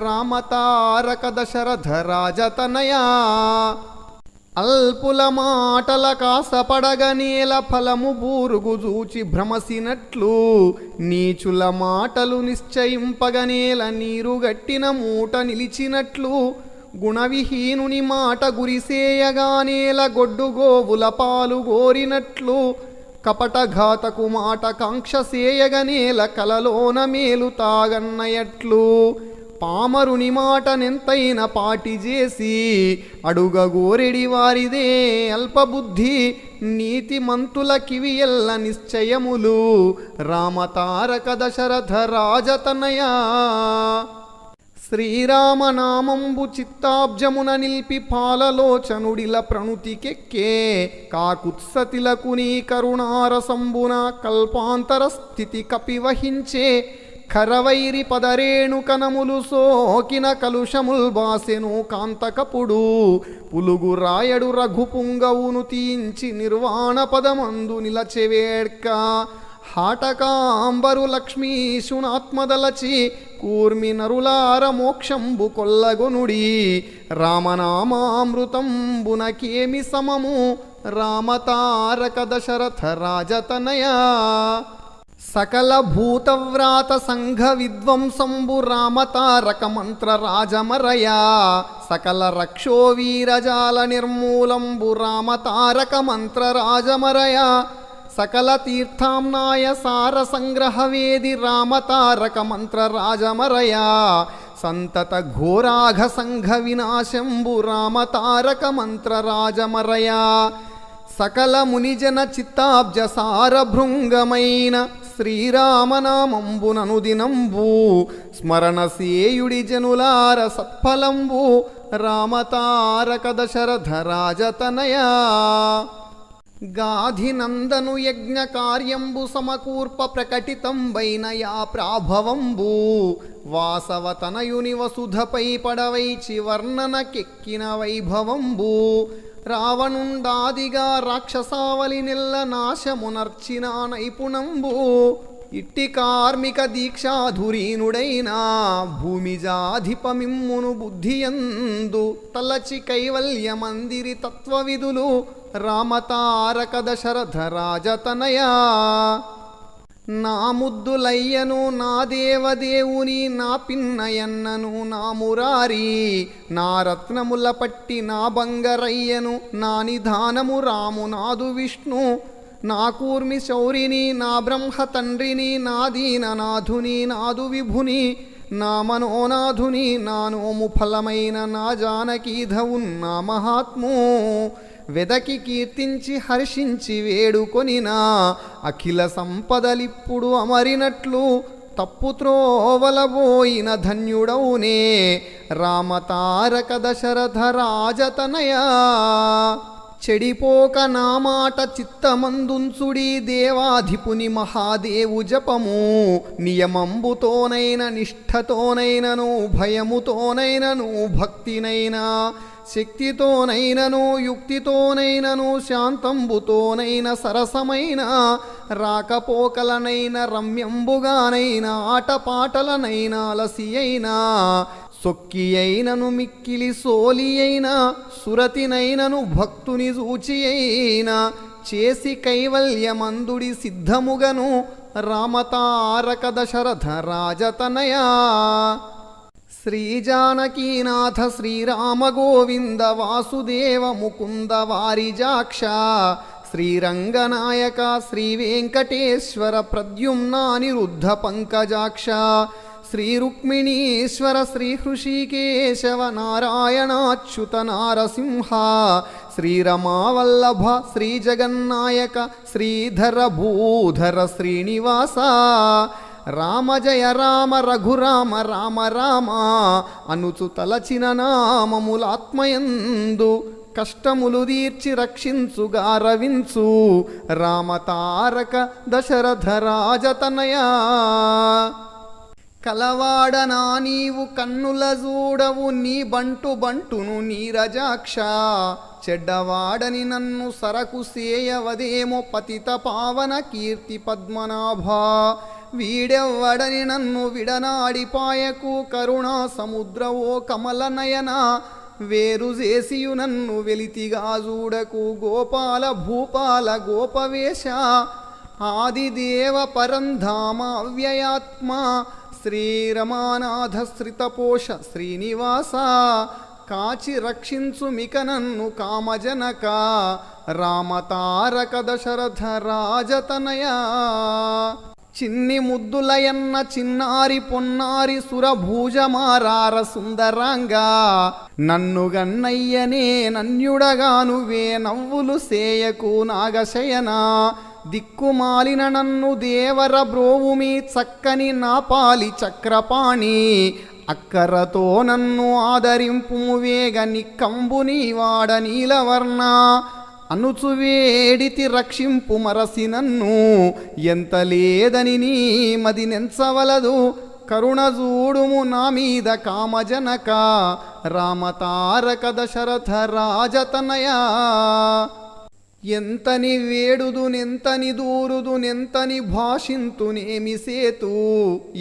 రామతారక దశరథ రాజతనయా. అల్పుల మాటల కాసపడగనేల ఫలము బూరుగు చూచి భ్రమసినట్లు, నీచుల మాటలు నిశ్చయింపగనేల నీరుగట్టిన మూట నిలిచినట్లు, గుణవిహీనుని మాట గురిసేయగానేల గొడ్డుగోవుల పాలు గోరినట్లు, కపటఘాతకు మాట కాంక్ష సేయగనేల కలలోన మేలు తాగన్నయట్లు, పామరుని మాటనెంతైన పాటి చేసి అడుగ గోరెడి వారిదే అల్పబుద్ధి, నీతిమంతుల కివియెల్ల నిశ్చయములు రామతారక దశరథ రాజతనయా. శ్రీరామనామంబు చిత్తాబ్జమున నిల్పి పాలలోచనుడిల ప్రణుతికెక్కే కాకుత్సతిలకు నీ కరుణారసంబున కల్పాంతర స్థితి కపివహించే ఖరవైరి పదరేణు కనములు సోకిన కలుషముల్ బాసెను కాంతకపుడు పులుగు రాయడు రఘుపుంగవును తీయించి నిర్వాణ పదమందు నిలచెవేడ్క హాటకాంబరు లక్ష్మీశునాత్మదలచి కూర్మి నరులార మోక్షంబు కొల్లగొనుడి రామనామామృతంబునకేమి సమము రామతారక దశరథ రాజతనయా. సకల భూతవ్రాత సంఘ విద్వంసంబు రామతారక మంత్ర రాజమరయా సకల రక్షో వీరజాల నిర్మూలంబు రామతారక మంత్ర రాజమరయా సకల తీర్థాంనాయ సార సంగ్రహవేది రామతారక మంత్ర రాజమరయా సంతత ఘోరాఘ సంఘ వినాశంబు రామతారక మంత్ర రాజమరయా సకల మునిజన చిత్తాబ్జ సార భృంగమైన శ్రీరామనామంబుననుదినంబు స్మరణ సేయుడి జనులార సత్ఫలంబు రామతారక దశరథ రాజతనయా. గాధినందను యజ్ఞ కార్యంబు సమకూర్ప ప్రకటితంబైన యా ప్రాభవంబు వాసవతనయుని వసుధపై పడవైచి వర్ణనకెక్కిన వైభవంబు రావణుండాదిగా రాక్షసావలి నెల్ల నాశమునర్చిన నైపుణంబు ఇట్టి కార్మిక దీక్షాధురీనుడైన భూమిజాధిపమిమ్మును బుద్ధియందు తలచి కైవల్య మందిరి తత్వవిధులు రామతారక దశరథ రాజతనయా. నా ముద్దులయ్యను నా దేవదేవుని నా పిన్నయన్నను నా మురారి నా రత్నముల పట్టి నా బంగరయ్యను నా నిధానము రామునాదు విష్ణు నా కూర్మి శౌరిని నా బ్రహ్మ తండ్రిని నా దీననాథుని నాదు విభుని నా మనోనాథుని నా నోము ఫలమైన నా జానకీధవున్ నా మహాత్ము వెదకి కీర్తించి హర్షించి వేడుకొనినా అఖిల సంపదలిప్పుడు అమరినట్లు తప్పుత్రోవలబోయిన ధన్యుడవునే రామతారక దశరథ రాజతనయా. చెడిపోక నా మాట చిత్తమందుంచుడి దేవాధిపుని మహాదేవు జపము నియమంబుతోనైన నిష్ఠతోనైనను భయముతోనైనను భక్తినైనా శక్తితోనైనను యుక్తితోనైనను శాంతంబుతోనైన సరసమైన రాకపోకలనైన రమ్యంబుగానైన ఆటపాటలనైన అలసి అయినా సొక్కి అయినను మిక్కిలి సోలి అయిన సురతినైనను భక్తుని సూచి అయిన చేసి కైవల్యమందుడి సిద్ధముగను రామతారక దశరథ రాజతనయా. శ్రీజానకీనాథ శ్రీరామ గోవింద వాసుదేవ ముకుంద వారిజాక్ష శ్రీరంగనాయక శ్రీ వెంకటేశ్వర ప్రద్యుమ్నానిరుద్ధ పంకజాక్ష శ్రీ రుక్మిణీశ్వర శ్రీ హృషికేశవ నారాయణాచ్యుత నారసింహ శ్రీరమావల్లభ శ్రీ జగన్నాయక శ్రీధర భూధర శ్రీనివాస రామ జయ రామ రఘురామ రామ రామ అనుచు తలచిన నామములాత్మయందు కష్టములు తీర్చి రక్షించుగా రవించు రామతారక దశరథ రాజతనయా. కలవాడనా నీవు కన్నుల చూడవు నీ బంటు బంటును నీరజాక్ష చెడ్డవాడని నన్ను సరకు సేయవదేమో పతిత పావన కీర్తి పద్మనాభ వీడెవ్వడని నన్ను విడనాడిపాయకు కరుణా సముద్రవో కమల నయన వేరు చేసియు నన్ను వెలితిగా చూడకు గోపాల భూపాల గోపవేశ ఆదిదేవ పరంధామ అవ్యయాత్మ శ్రీరమానాథ శ్రితపోష శ్రీనివాస కాచి రక్షించు మిక నన్ను కామజనక రామతారక దశరథ రాజతనయా. చిన్ని ముద్దులయన్న చిన్నారి పొన్నారి సురభూజమారార సుందరంగా నన్ను గన్నయ్యనే నన్యుడగా నువ్వే నవ్వులు సేయకు నాగశయనా దిక్కుమాలిన నన్ను దేవర బ్రోవుమి చక్కని నాపాలి చక్రపాణి అక్కరతో నన్ను ఆదరింపు వేగ నిక్కంబు నీవాడ నీలవర్ణ అనుచు వేడితి రక్షింపు మరసి నన్ను ఎంత లేదని నీ మది నెంచవలదు కరుణ చూడుము నా మీద కామజనక రామతారక దశరథ రాజతనయా ఎంతని వేడుదునెంతని దూరుదునెంతని భాషింతునేమి సేతు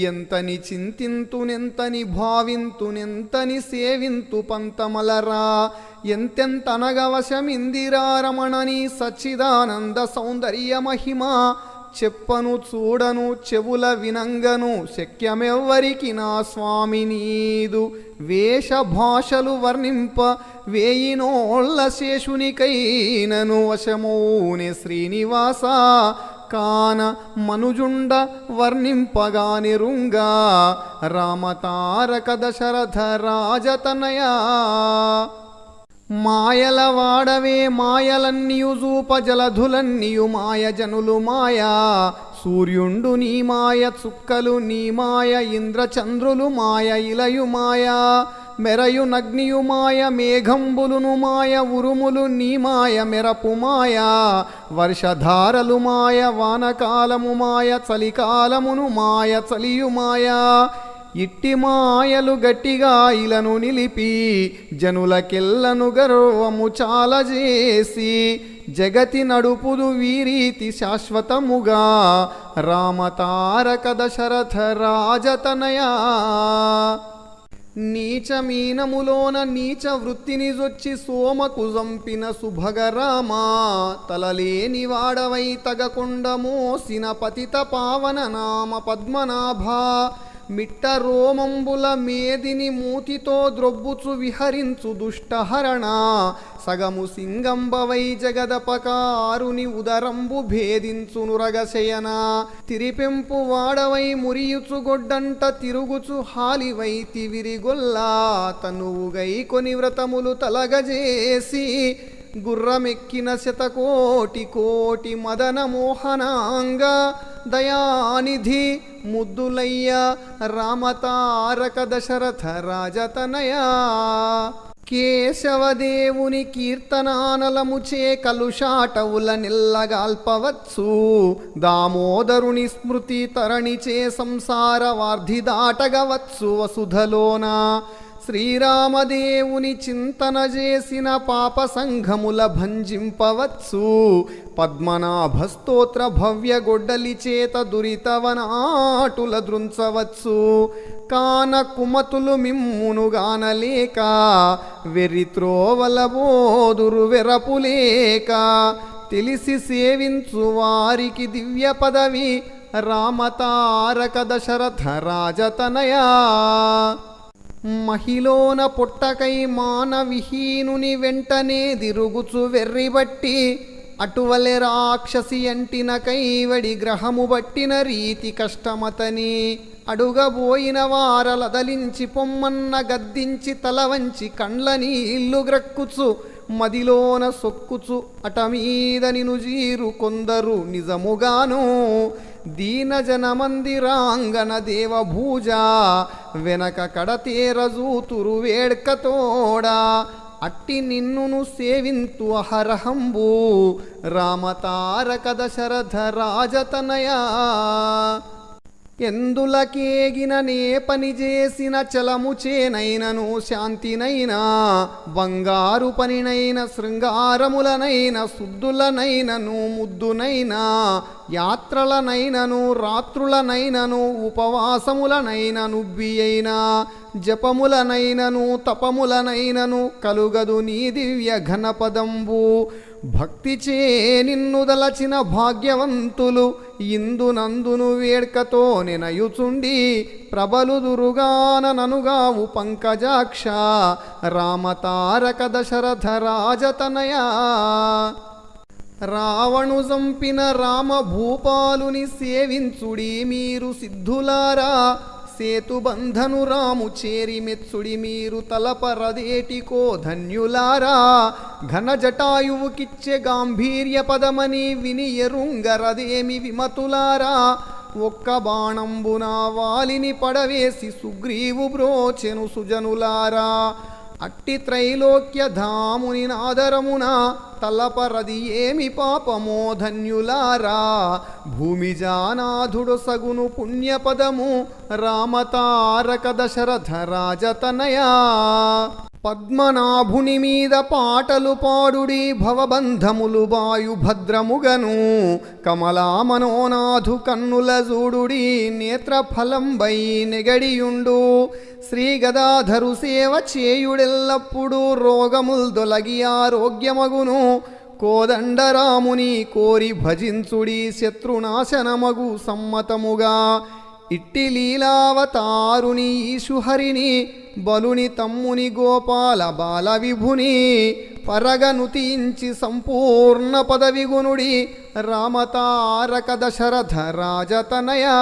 ఎంతని చింతింతునెంతని భావింతునెంతని సేవింతు పంతమలరా ఎంతెంతనగవశమిందిరా రమణని సచ్చిదానంద సౌందర్య మహిమ చెప్పను చూడను చెవుల వినంగను శక్యమెవ్వరికి నా స్వామి నీదు వేషభాషలు వర్ణింప వేయినోళ్ళ శేషునికైనను వశమౌనే శ్రీనివాస కాన మనుజుండ వర్ణింపగానిరుంగా రామతారక దశరథ రాజతనయా మాయల వాడవే మాయలన్నీయు జూప జలధులన్నీయు మాయ జనులు మాయా సూర్యుండు నీ మాయ చుక్కలు నీ మాయ ఇంద్రచంద్రులు మాయ ఇలయు మాయా మెరయు నగ్నియు మాయ మేఘంబులును మాయ ఉరుములు నీ మాయ మెరపు మాయా వర్షధారలు మాయ వానకాలము మాయ చలికాలమును మాయ చలియు మాయా ఇట్టి మాయలు గట్టిగా ఇలను నిలిపి జనులకెల్లను గర్వము చాలజేసి జగతి నడుపుదు వీరీతి శాశ్వతముగా రామతారక దశరథ రాజతనయా నీచమీనములోన నీచ వృత్తిని జొచ్చి సోమకు జంపిన సుభగరామా తలలేని వాడవై తగకొండ మోసిన పతిత పావన నామ పద్మనాభా మిట్ట రోమంబుల మేదిని మూతితో ద్రొబ్బుచు విహరించు దుష్టహరణ సగము సింగంబవై జగదపకారుని ఉదరంబు భేదించు నురగశయన తిరిపెంపు వాడవై మురియుచు గొడ్డంట తిరుగుచు హాలివై తివిరిగొల్లా తనువుగై కొని వ్రతములు తలగజేసి గుర్రమెక్కిన శతకోటి కోటి మదన మోహనాంగ దయానిధి ముద్దులయ్య రామతారక దశరథ రాజతనయా కేశవదేవుని కీర్తనానలముచే కలుషాటవుల నిల్లగాల్పవచ్చు దామోదరుని స్మృతి తరణిచే సంసార వార్ధి దాటగవచ్చు వసుధలోన శ్రీరామదేవుని చింతన చేసిన పాప సంఘముల భంజింపవచ్చు పద్మనాభ స్తోత్ర భవ్య గొడ్డలి చేత దురితవనాటుల దృంచవచ్చు కాన కుమతులు మిమ్మునుగానలేక వెర్రిత్రోవల బోదురు వెరపులేక తెలిసి సేవించు వారికి దివ్య పదవి రామతారక దశరథ రాజతనయా మహిలోన పుట్టకై మానవిహీనుని వెంటనే దిరుగుచు వెర్రిబట్టి అటువలె రాక్షసి అంటిన కైవడి గ్రహము బట్టిన రీతి కష్టమతని అడుగబోయిన వారలదలించి పొమ్మన్న గద్దించి తల వంచి కండ్లని ఇల్లు గ్రక్కుచు మదిలోన సొక్కుచు అటమీద నిను జీరు కొందరు నిజముగాను దీనజనమందిరాంగన దేవభూజ వెనక కడతేరజూతురు వేడ్కతోడా అట్టి నిన్నును సేవింతు అహరహంబు రామతారక దశరథ రాజతనయా ఎందులకేగిన నే పని చేసిన చలము చేనైనను శాంతినైనా బంగారు పనినైన శృంగారములనైన శుద్ధులనైనను ముద్దునైనా యాత్రలనైనను రాత్రులనైనను ఉపవాసములనైనను బియ్యైనా జపములనైనను తపములనైనను కలుగదు నీ దివ్య ఘనపదంబు భక్తిచే నిన్ను దలచిన భాగ్యవంతులు ఇందునందును వేడ్కతో నెనయుచుండి ప్రబలుదురుగాన ననుగావు పంకజాక్ష రామతారక దశరథ రాజతనయా రావణు చంపిన రామభూపాలుని సేవించుడి మీరు సిద్ధులారా, సేతుబంధను రాము చేరి మెచ్చుడి మీరు తలపరదేటికో ధన్యులారా. ఘన జటాయువుకిచ్చే గాంభీర్య పదమని విని ఎరుంగరదేమి విమతులారా. ఒక్క బాణంబున వాలిని పడవేసి సుగ్రీవు బ్రోచెను సుజనులారా. అట్టి త్రైలోక్య ధాముని నాదరమున తలపరది ఏమి పాపమో ధన్యులారా. భూమి జానాథుడు సగును పుణ్యపదము రామతారక దశరథ రాజతనయా. పద్మనాభుని మీద పాటలు పాడుడి భవబంధములు బాయు భద్రముగను. కమలా మనోనాథు కన్నుల జూడుడి నేత్రఫలంబై నెగడియుండు. శ్రీ గదాధరు సేవ చేయుడెల్లప్పుడు రోగముల్ దొలగి ఆరోగ్యమగును. కోదండరాముని కోరి భజించుడి శత్రునాశనమగు సమ్మతముగా. ఇట్టి లీలావతారుని ఈశుహరిని బలుని తమ్ముని గోపాల బాల విభుని పరగనుతించి సంపూర్ణ పదవిగునుడి రామతారక దశరథ రాజతనయా.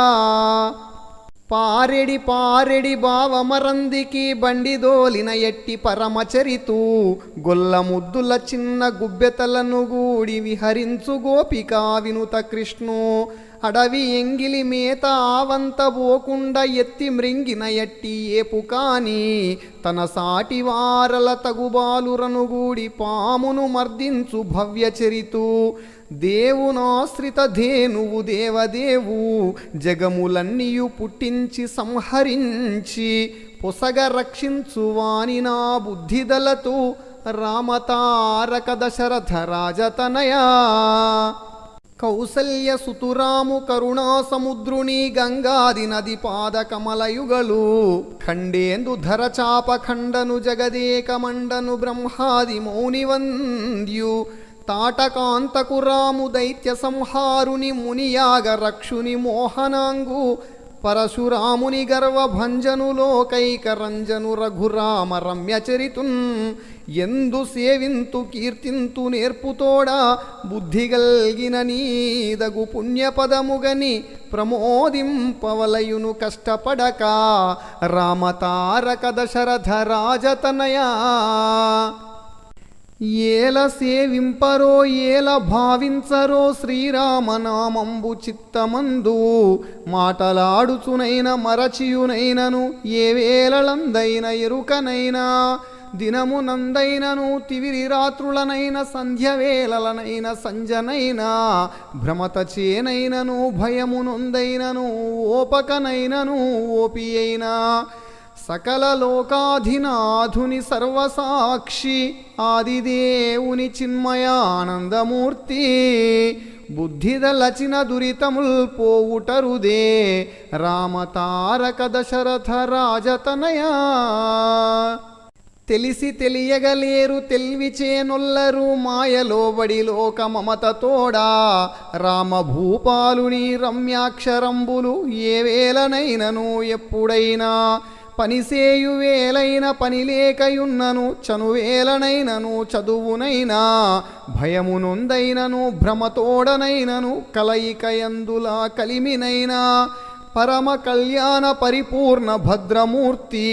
పారెడి పారెడి బావమరందికి బండిదోలిన ఎట్టి పరమచరితూ. గొల్ల ముద్దుల చిన్న గుబ్బెతలను గూడి విహరించు గోపికా వినుత కృష్ణు. అడవి ఎంగిలి మేత ఆవంత పోకుండా ఎత్తి మృంగిన ఎట్టి ఏపు కాని. తన సాటి వారల తగుబాలురనుగూడి పామును మర్దించు భవ్యచరితు. దేవునాశ్రిత ధేనువు దేవదేవు జగములన్నీయు పుట్టించి సంహరించి పొసగ రక్షించు వాని నా బుద్ధిదలతు రామతారక దశరథ రాజతనయా. కౌసల్య సుతురాము కరుణా సముద్రుని గంగాది నది పాద కమలయుగలు. ఖండేందు ధర చాప ఖండను జగదేక మండను బ్రహ్మాది మౌని వంద్యు. తాటకాంతకు రాము దైత్య సంహారుని మునియాగ రక్షుని మోహనాంగు. పరశురాముని గర్వభంజను లోకైక రంజను రఘురామ రమ్యచరితున్. ఎందు సేవింతు కీర్తింతు నేర్పుతోడా బుద్ధిగల్గిన నీదగు పుణ్యపదముగని ప్రమోదింపవలయును కష్టపడక రామతారక దశరథ రాజతనయా. ఏల సేవింపరో ఏల భావించరో శ్రీరామనామంబు చిత్తమందు. మాటలాడుచునైన మరచియునైనను ఏ వేళలందైన ఎరుకనైనా. దినమునందైనను తివిరి రాత్రులనైన సంధ్యవేళలనైన సంజనైనా. భ్రమత చేనైనను భయమునొందైనను ఓపకనైనను ఓపి అయినా. సకల లోకాధినాథుని సర్వసాక్షి ఆదిదేవుని చిన్మయానందమూర్తి. బుద్ధిదలచిన దురితముల్ పోవుటరుదే రామతారక దశరథ రాజతనయా. తెలిసి తెలియగలేరు తెల్విచేనొల్లరు మాయలో బడి లోక మమతతోడా. రామభూపాలుని రమ్యాక్షరంబులు ఏ వేళనైనను ఎప్పుడైనా. పనిసేయు వేలైన పనిలేకయున్నను చనువేలనైనను చదువునైనా. భయమునొందైనను భ్రమతోడనైనను కలయికయందులా కలిమినైనా. పరమ కళ్యాణ పరిపూర్ణ భద్రమూర్తి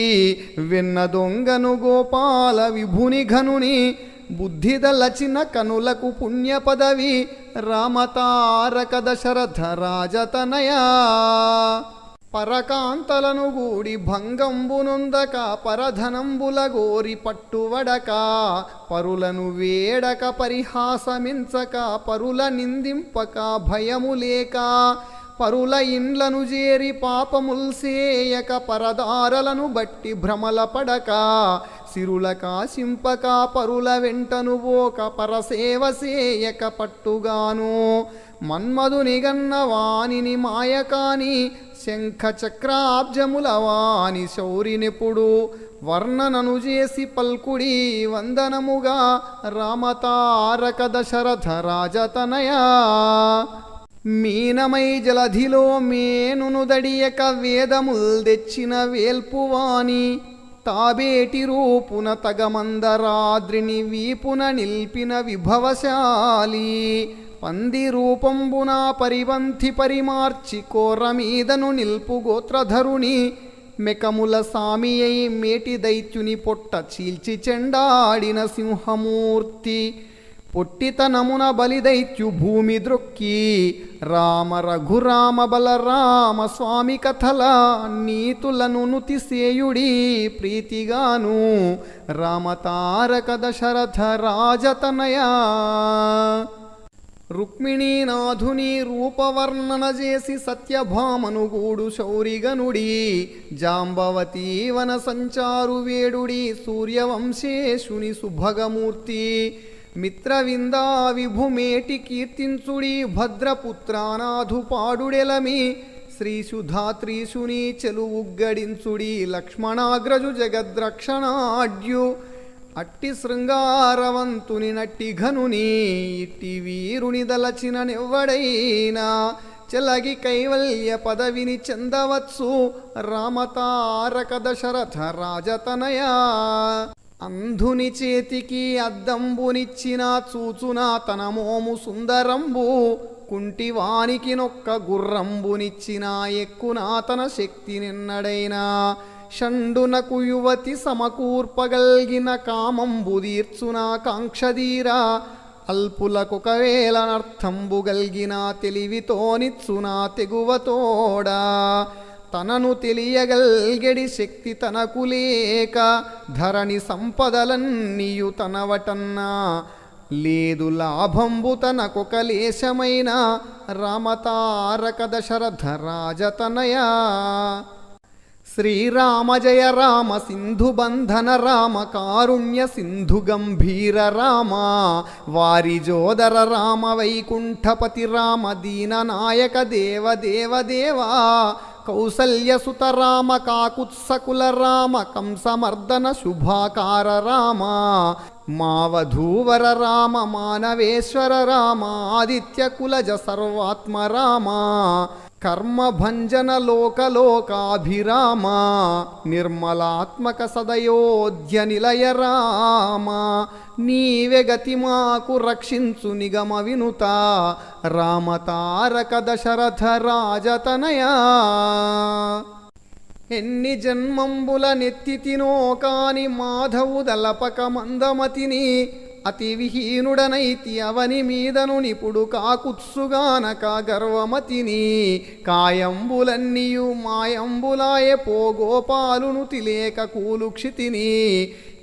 వెన్న దొంగను గోపాల విభుని ఘనుని. బుద్ధిదలచిన కనులకు పుణ్య పదవి రామతారక దశరథ రాజతనయా. పరకాంతలను గూడి భంగంబునొందక పరధనంబుల గోరి పట్టువడక. పరులను వేడక పరిహాసమించక పరుల నిందింపక భయము లేక. పరుల ఇండ్లను చేరి పాపముల్సేయక పరదారలను బట్టి భ్రమల పడక. సిరుల కాశింపక పరుల వెంటను పోక పరసేవ సేయక పట్టుగాను. మన్మధునిగన్న వానిని మాయకాని శంఖ చక్రాబ్జముల వాని శౌరినెప్పుడు. వర్ణనను చేసి పల్కుడి వందనముగా రామతారక దశరథ రాజతనయా. మీనమై జలధిలో మేనును దడియక వేదముల్ తెచ్చిన వేల్పువాని. తాబేటి రూపున తగమందరాద్రిని వీపున నిల్పిన విభవశాలి పంది రూపంబున పరివంతి పరిమార్చి కోరమీదను నిల్పు గోత్రధరుని మెకముల సామియై మేటి దైత్యుని పొట్ట చీల్చి చెండాడిన సింహమూర్తి పొట్టితనమున బలిదైత్యు భూమి ద్రొక్కి రామ రఘురామ బలరామ స్వామి కథల నీతులను నుతిసేయుడి ప్రీతిగాను రామతారక దశరథ రాజతనయా రుక్మిణీనాథుని రూపవర్ణన చేసి సత్యభామను గూడు శౌరిగనుడి జాంబవతీ వన సంచారు వేడుడి సూర్యవంశేషుని సుభగమూర్తి మిత్రవిందా విభుమేటి కీర్తించుడి భద్రపుత్రానాథు పాడుడెలమి శ్రీసుధాత్రీసుని చెలువుగ్గడించుడి లక్ష్మణాగ్రజు జగద్రక్షణాడ్యు అట్టి శృంగారవంతుని నట్టి ఘనుని ఇట్టి వీరుని దలచిన నెవ్వడైనా చెలగి కైవల్య పదవిని చెందవచ్చు రామతారక దశరథ రాజతనయా అంధుని చేతికి అద్దంబునిచ్చిన చూచునా తన మోము సుందరంబు కుంటివానికి నొక్క గుర్రంబునిచ్చిన ఎక్కునా తన శక్తి నిన్నడైనా షండునకు యువతి సమకూర్పగల్గిన కామంబు తీర్చునా కాంక్షదీరా అల్పులకొకవేళ నర్థంబు గల్గిన తెలివితోనిచ్చునా తెగువతోడా తనను తెలియగల్గెడి శక్తి తనకు లేక ధరణి సంపదలన్నీయు తనవటన్నా లేదు లాభంబు తనకొక లేశమైన రామతారక దశరథ రాజతనయా శ్రీరామ జయ రామ సింధు బంధన రామ కారుణ్య సింధు గంభీర రామ వారి జోదర రామ వైకుంఠపతి రామ దీననాయక దేవ దేవ దేవా కౌసల్యసుత రామ కాకుత్సకుల రామ కంసమర్దన శుభాకార రామ మావధూవర రామ మానవేశ్వర రామ ఆదిత్య కులజ సర్వాత్మ రామ కర్మభంజన లోకలోకాభిరామ నిర్మలాత్మక సదయోధ్య నిలయ రామ నీవే గతి మాకు రక్షించు నిగమ వినుత రామతారక దశరథ రాజతనయా ఎన్ని జన్మంబుల నెత్తితినో కాని మాధవు దలపక మందమతిని అతి విహీనుడనైతి అవని మీదను నిపుడు కాకుత్సుగానక గర్వమతిని కాయంబులన్నీయు మాయంబులాయే పోగోపాలును తిలేక కూలుక్షితిని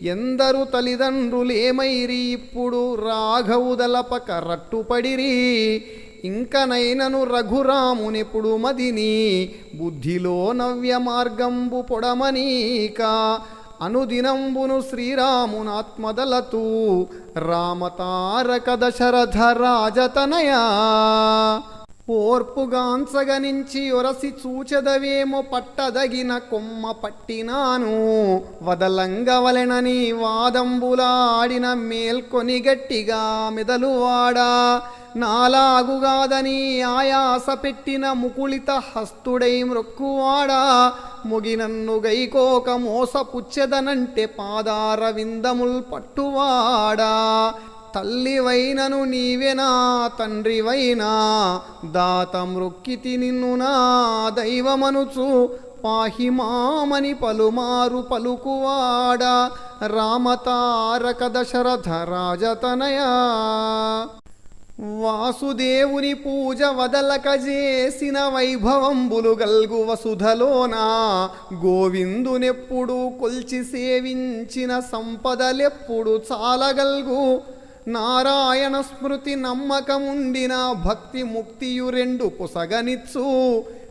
ఎందరు తల్లిదండ్రులేమైరి ఇప్పుడు రాఘవుదలపక రట్టుపడిరి ఇంకనైనను రఘురామునెప్పుడు మదిని బుద్ధిలో నవ్య మార్గంబు పొడమనీక అనుదినంబును శ్రీరామునాత్మదలతు రామతారక దశరథ రాజతనయా ఓర్పుగాంచగనించి ఒరసి చూచెదవేమో పట్టదగిన కొమ్మ పట్టినాను వదలంగవలెనని వాదంబులాడిన మేల్కొని గట్టిగా మెదలువాడా నాలాగుగాదని ఆయాస పెట్టిన ముకుళిత హస్తుడై మ్రొక్కువాడా ముగినన్ను గైకోక మోసపుచ్చెదనంటే పాదార విందముల్ పట్టువాడా తల్లివైనను నీవెనా తండ్రివైనా దాత మృక్కితి నిన్ను నా దైవమనుచు పాహి మామని పలుమారు పలుకువాడా రామతారక దశరథ రాజతనయా వాసుదేవుని పూజ వదలక చేసిన వైభవంబులు గల్గు వసుధలోనా గోవిందునెప్పుడు కొల్చి సేవించిన సంపదలెప్పుడు చాలగల్గు నారాయణ స్మృతి నమ్మకముండిన భక్తి ముక్తియు రెండు పొసగనిచ్చు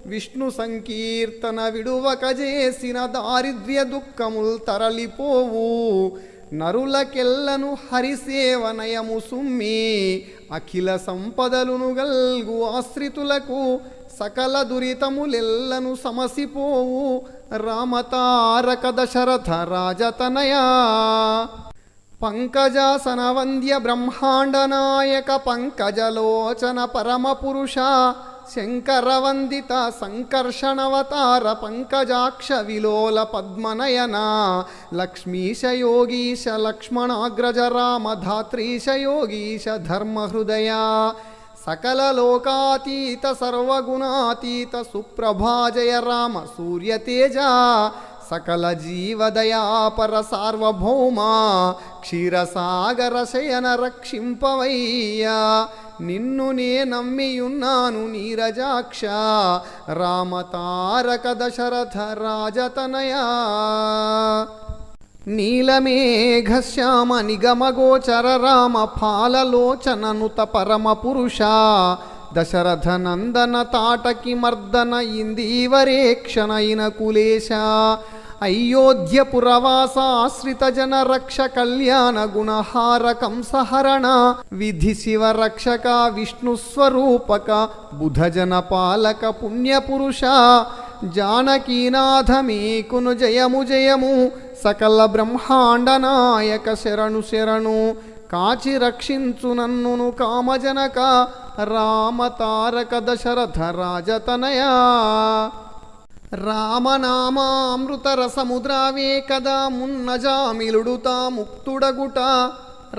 విష్ణు సంకీర్తన విడువక చేసిన దారిద్ర్య దుఃఖముల్ తరలిపోవు నరులకెల్లను హరిసేవనయము సుమ్మి అఖిల సంపదలును గల్గు ఆశ్రితులకు సకల దురితములెల్లను సమసిపోవు రామతారక దశరథ రాజతనయా పంకజాసన వంద్య బ్రహ్మాండ నాయక పంకజలోచన పరమ పురుష శంకరవందిత సంకర్షణవతార పంకజాక్ష విలోల పద్మనయన లక్ష్మీశ యోగీశ లక్ష్మణాగ్రజ రామధాత్రీశ యోగీశ ధర్మహృదయ సకల లోకాతీత సర్వగుణాతీత సుప్రభాజయ రామ సూర్యతేజ సకల జీవదయాపర సార్వభౌమ క్షీరసాగర శయన రక్షింపవయ్యా నిన్ను నే నమ్మియున్నాను నీరజాక్ష రామతారక దశరథ రాజతనయా నీలమేఘశ్యామ నిగమగోచర రామ ఫాలలోచననుత పరమ పురుష దశరథ నందన తాటకి మర్దన ఇందీవరేక్షణయిన కులేశ అయోధ్యపురవాసాశ్రిత జన రక్ష కళ్యాణ గుణహార కంసహరణ విధి శివ రక్షక విష్ణుస్వరూపక బుధజన పాలక పుణ్యపురుష జానకీనాథ మీకును జయము జయము సకల బ్రహ్మాండ నాయక శరణు శరణు కాచి రక్షించు నన్నును కామజనక రామతారక దశరథ రాజతనయా రామనామామృత రసముద్రావే కదా మున్నజామిలుడుతా ముక్తుడగుట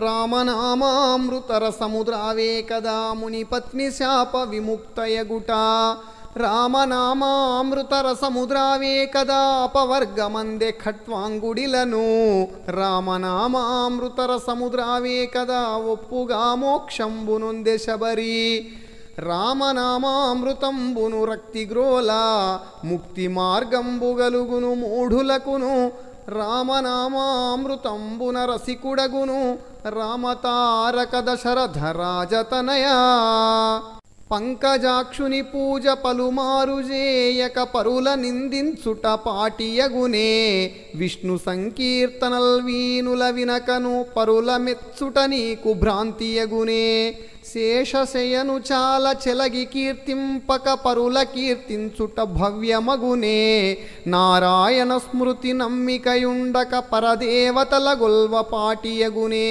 రామనామామృత రసముద్రావే కదా ముని పత్ని శాప విముక్తయగుట రామనామామృత రసముద్రావే కదా అపవర్గమందే ఖట్వాంగుడిలను రామనామామృత రసముద్రావే కదా ఒప్పుగా మోక్షంబునుందె శబరి రామనామామృతంబును రక్తిగ్రోల ముక్తి మార్గంబు గలుగును మూఢులకును రామనామామృతంబున రసికుడగును రామతారక దశరథ రాజతనయా పంకజాక్షుని పూజ పలుమారు చేయక పరుల నిందించుట పాటియగునే విష్ణు సంకీర్తనల్ వీనుల వినకను పరుల మెచ్చుట నీకు భ్రాంతియగునే శేషశయను చాలా చెలగి కీర్తింపక పరుల కీర్తించుట భవ్యమగునే నారాయణ స్మృతి నమ్మికయుండక పరదేవతల గొల్వ పాటియగునే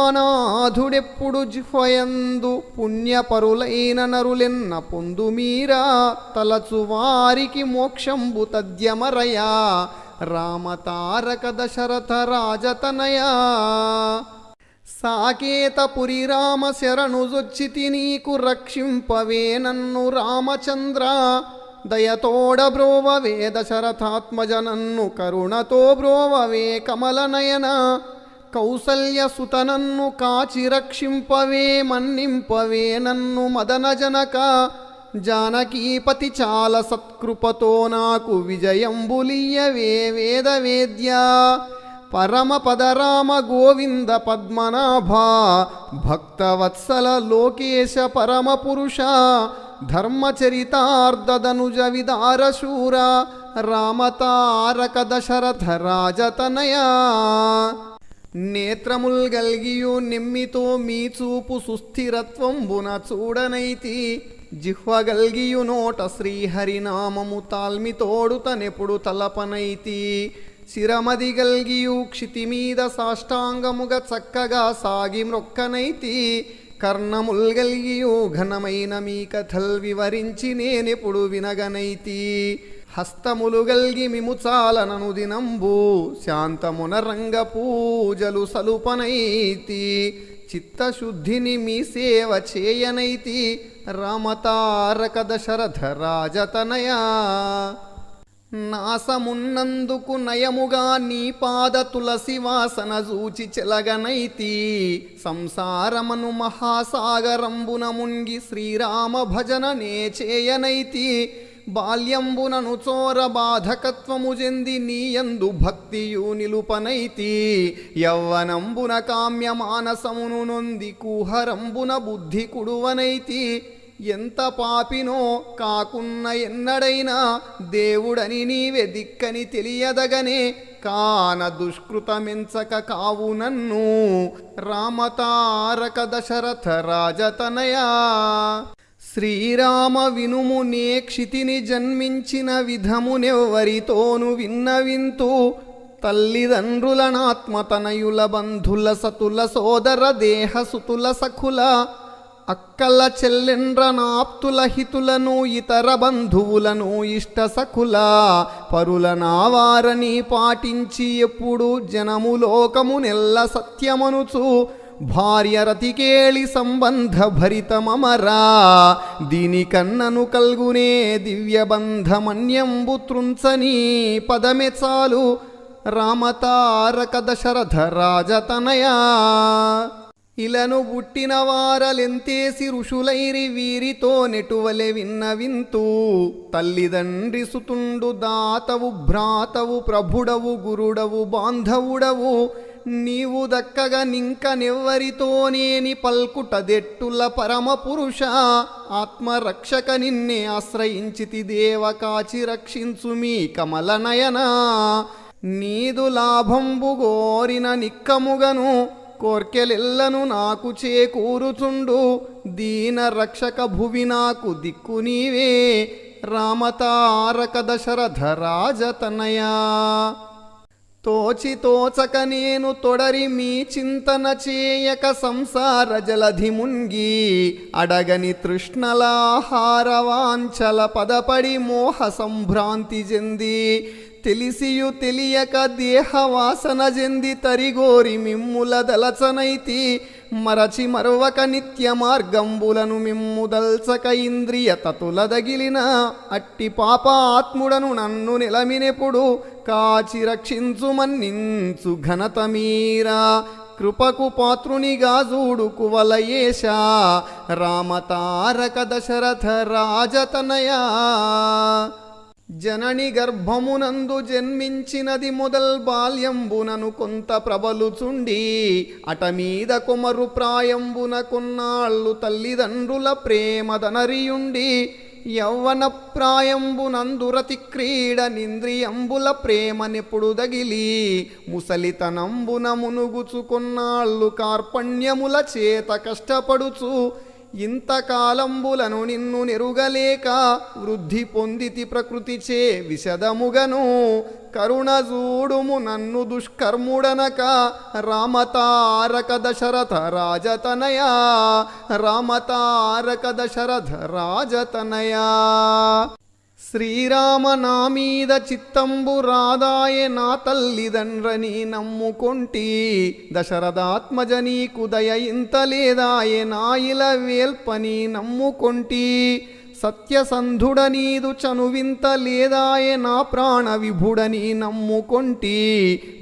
శ్రీరమానాథుడెప్పుడు జిహ్వయందు పుణ్యపరులైన నరులెన్న పొందు మీరా తలచు వారికి మోక్షంబు తద్యమరయా రామతారక దశరథ రాజతనయా సాకేతపురి రామ శరణుజొచ్చితి నీకు రక్షింపవే నన్ను రామచంద్ర దయతోడ బ్రోవవే దశరథాత్మజ నన్ను కరుణతో బ్రోవవే కమలనయన కౌసల్య సుతనన్ను కాచి రక్షింపవే మన్నింపవే నన్ను మదన జనక జానకీపతి చాలా సత్కృపతో నాకు విజయంబులియవే వేదవేద్యా పరమ పదరామ గోవింద పద్మనాభ భక్తవత్సల లోకేశ పరమ పురుష ధర్మచరితార్ధదనుజ విదారశూర రామతారక దశరథ రాజతనయా నేత్రముల్ గల్గియు నిమ్మితో మీ చూపు సుస్థిరత్వంబున చూడనైతి జిహ్వగల్గియు నోట శ్రీహరినామము తాల్మితోడు తనెప్పుడు తలపనైతి శిరమది గల్గియు క్షితి మీద సాష్టాంగముగ చక్కగా సాగి మ్రొక్కనైతి కర్ణముల్ గల్గియు ఘనమైన మీ కథల్ వివరించి నేనెప్పుడు వినగనైతి హస్తములు గల్గి మిము చాలనను దినంబు శాంతమున రంగ పూజలు సలుపనైతి చిత్తశుద్ధిని మీ సేవ చేయనైతి రామతారక దశరథ రాజతనయా నాసమున్నందుకు నయముగా నీ పాద తులసి వాసన జూచి చెలగనైతి సంసారమను మహాసాగరంబున మున్గి శ్రీరామ భజన నే చేయనైతి బాల్యంబునను చోర బాధకత్వము చెంది నీయందు భక్తియు నిలుపనైతి యవ్వనంబున కామ్య మానసమును నొంది కుహరంబున బుద్ధి కుడువనైతి ఎంత పాపినో కాకున్న ఎన్నడైనా దేవుడని నీవే దిక్కని తెలియదగనే కాన దుష్కృతమెంచక కావు నన్ను రామతారక దశరథ రాజతనయా శ్రీరామ వినుము నే క్షితిని జన్మించిన విధమునెవ్వరితోను విన్నవింతు తల్లిదండ్రులనాత్మతనయుల బంధుల సతుల సోదర దేహ సుతుల సఖుల అక్కల చెల్లెండ్రనాప్తుల హితులను ఇతర బంధువులను ఇష్ట సఖుల పరులనావారని పాటించి ఎప్పుడు జనము లోకము నెల్ల సత్యమనుచు భార్య రతికేళి సంబంధ భరితమమరా దీనికన్నను కల్గునే దివ్యబంధమన్యంబు త్రుంచని పదమె చాలు రామతారక దశరథ రాజతనయా ఇలను బుట్టిన వారలెంతేసి ఋషులైరి వీరితో నెటువలె విన్న వింతు తల్లిదండ్రి సుతుండు దాతవు భ్రాతవు ప్రభుడవు గురుడవు బాంధవుడవు నీవు దక్కగా నింకనెవ్వరితోనేని పల్కుటదెట్టుల పరమ పురుష ఆత్మరక్షక నిన్నే ఆశ్రయించితి దేవ కాచి రక్షించు మీ కమలనయన నీదు లాభంబు గోరిన నిక్కముగను కోర్కెలెల్లను నాకు చేకూరుచుండు దీన రక్షక భువి నాకు దిక్కు నీవే రామతారక దశరథ రాజతనయా తోచి తోచక నేను తొడరి మీ చింతన చేయక సంసార జలధి మున్గి అడగని తృష్ణలాహారవాంఛల పదపడి మోహ సంభ్రాంతి చెంది తెలిసియు తెలియక దేహవాసన చెంది తరిగోరి మిమ్ముల దలచనైతి మరచి మరువక నిత్య మార్గంబులను మిమ్ముదల్చక ఇంద్రియ తతులదగిలిన అట్టి పాపాత్ముడను నన్ను నిలమినెప్పుడు కాచి రక్షించు మన్నించు ఘనత మీరా కృపకు పాత్రునిగా చూడు కువలయేశ రామతారక దశరథ రాజతనయా జనని గర్భమునందు జన్మించినది మొదల్ బాల్యంబునను కొంత ప్రబలుచుండి అటమీద కొమరు ప్రాయంబున కొన్నాళ్ళు తల్లిదండ్రుల ప్రేమదనరియుండి యౌవన ప్రాయంబునందురతి క్రీడ నింద్రియంబుల ప్రేమనెప్పుడు దగిలి ముసలితనంబున మునుగుచుకొన్నాళ్ళు కార్పణ్యముల చేత కష్టపడుచు ఇంతకాలంబులను నిన్ను నెరుగలేక వృద్ధి పొందితి ప్రకృతిచే విశదముగను కరుణ చూడుము నన్ను దుష్కర్ముడనక రామతారక దశరథ రాజతనయా రామతారక దశరథ రాజతనయా శ్రీరామ నా మీద చిత్తంబు రాదాయే నా తల్లిదండ్రని నమ్ముకొంటి దశరథాత్మజ నీకు దయ ఇంత లేదాయే నా ఇల వేల్పని నమ్ముకొంటి సత్యసంధుడ నీదు చనువింత లేదాయే నా ప్రాణ విభుడని నమ్ముకొంటి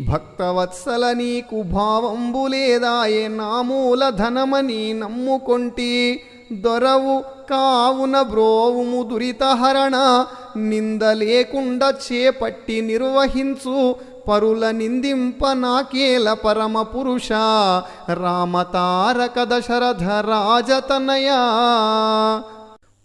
భక్తవత్సల నీకు భావంబు లేదాయే నా మూలధనమని నమ్ముకొంటి దొరవు కావున బ్రోవుము దురితహరణ నింద లేకుండా చేపట్టి నిర్వహించు పరుల నిందింప నాకేల పరమ పురుష రామతారక దశరథ రాజతనయా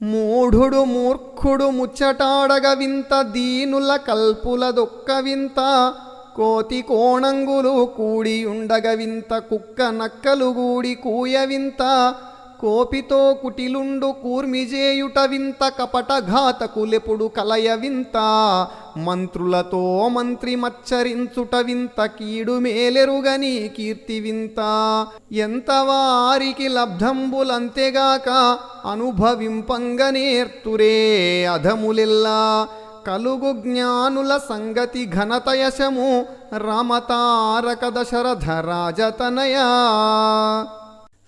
మూఢుడు మూర్ఖుడు ముచ్చటాడగ వింత దీనుల కల్పుల దొక్క వింత కోతి కోణంగులు కూడి ఉండగ వింత కుక్క నక్కలు గూడి కూయ వింత కోపితో కుటిలుండు కూర్మిజేయుట వింత కపట ఘాతకులెప్పుడు కలయ వింత మంత్రులతో మంత్రి మచ్చరించుట వింత కీడు మేలెరుగని కీర్తి వింత ఎంత వారికి లబ్ధంబులంతెగాక అనుభవింపంగనేర్తురే అధములెల్లా కలుగు జ్ఞానుల సంగతి ఘనతయశము రామతారక దశరథ రాజతనయా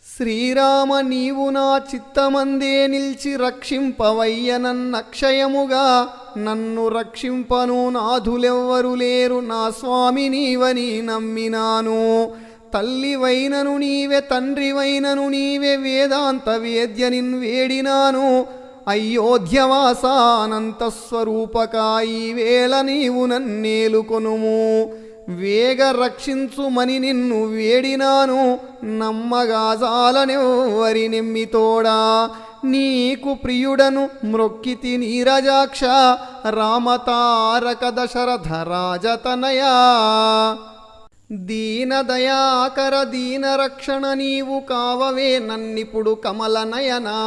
శ్రీరామ నీవు నా చిత్తమందే నిల్చి రక్షింపవయ్య నన్నక్షయముగా నన్ను రక్షింపను నాథులెవ్వరు లేరు నా స్వామి నీవని నమ్మినాను తల్లివైనను నీవే తండ్రివైనను నీవే వేదాంత వేద్య నిన్వేడినాను అయోధ్యవాసానంత స్వరూపకాయి వేళ నీవు నన్నేలుకొనుము వేగ రక్షించుమని నిన్ను వేడినాను నమ్మగాజాలనెవ్వరి నెమ్మితోడా నీకు ప్రియుడను మ్రొక్కితి నీరజాక్ష రామతారక దశరథ రాజతనయా దీనదయాకర దీన రక్షణ నీవు కావవే నన్నిప్పుడు కమలనయనా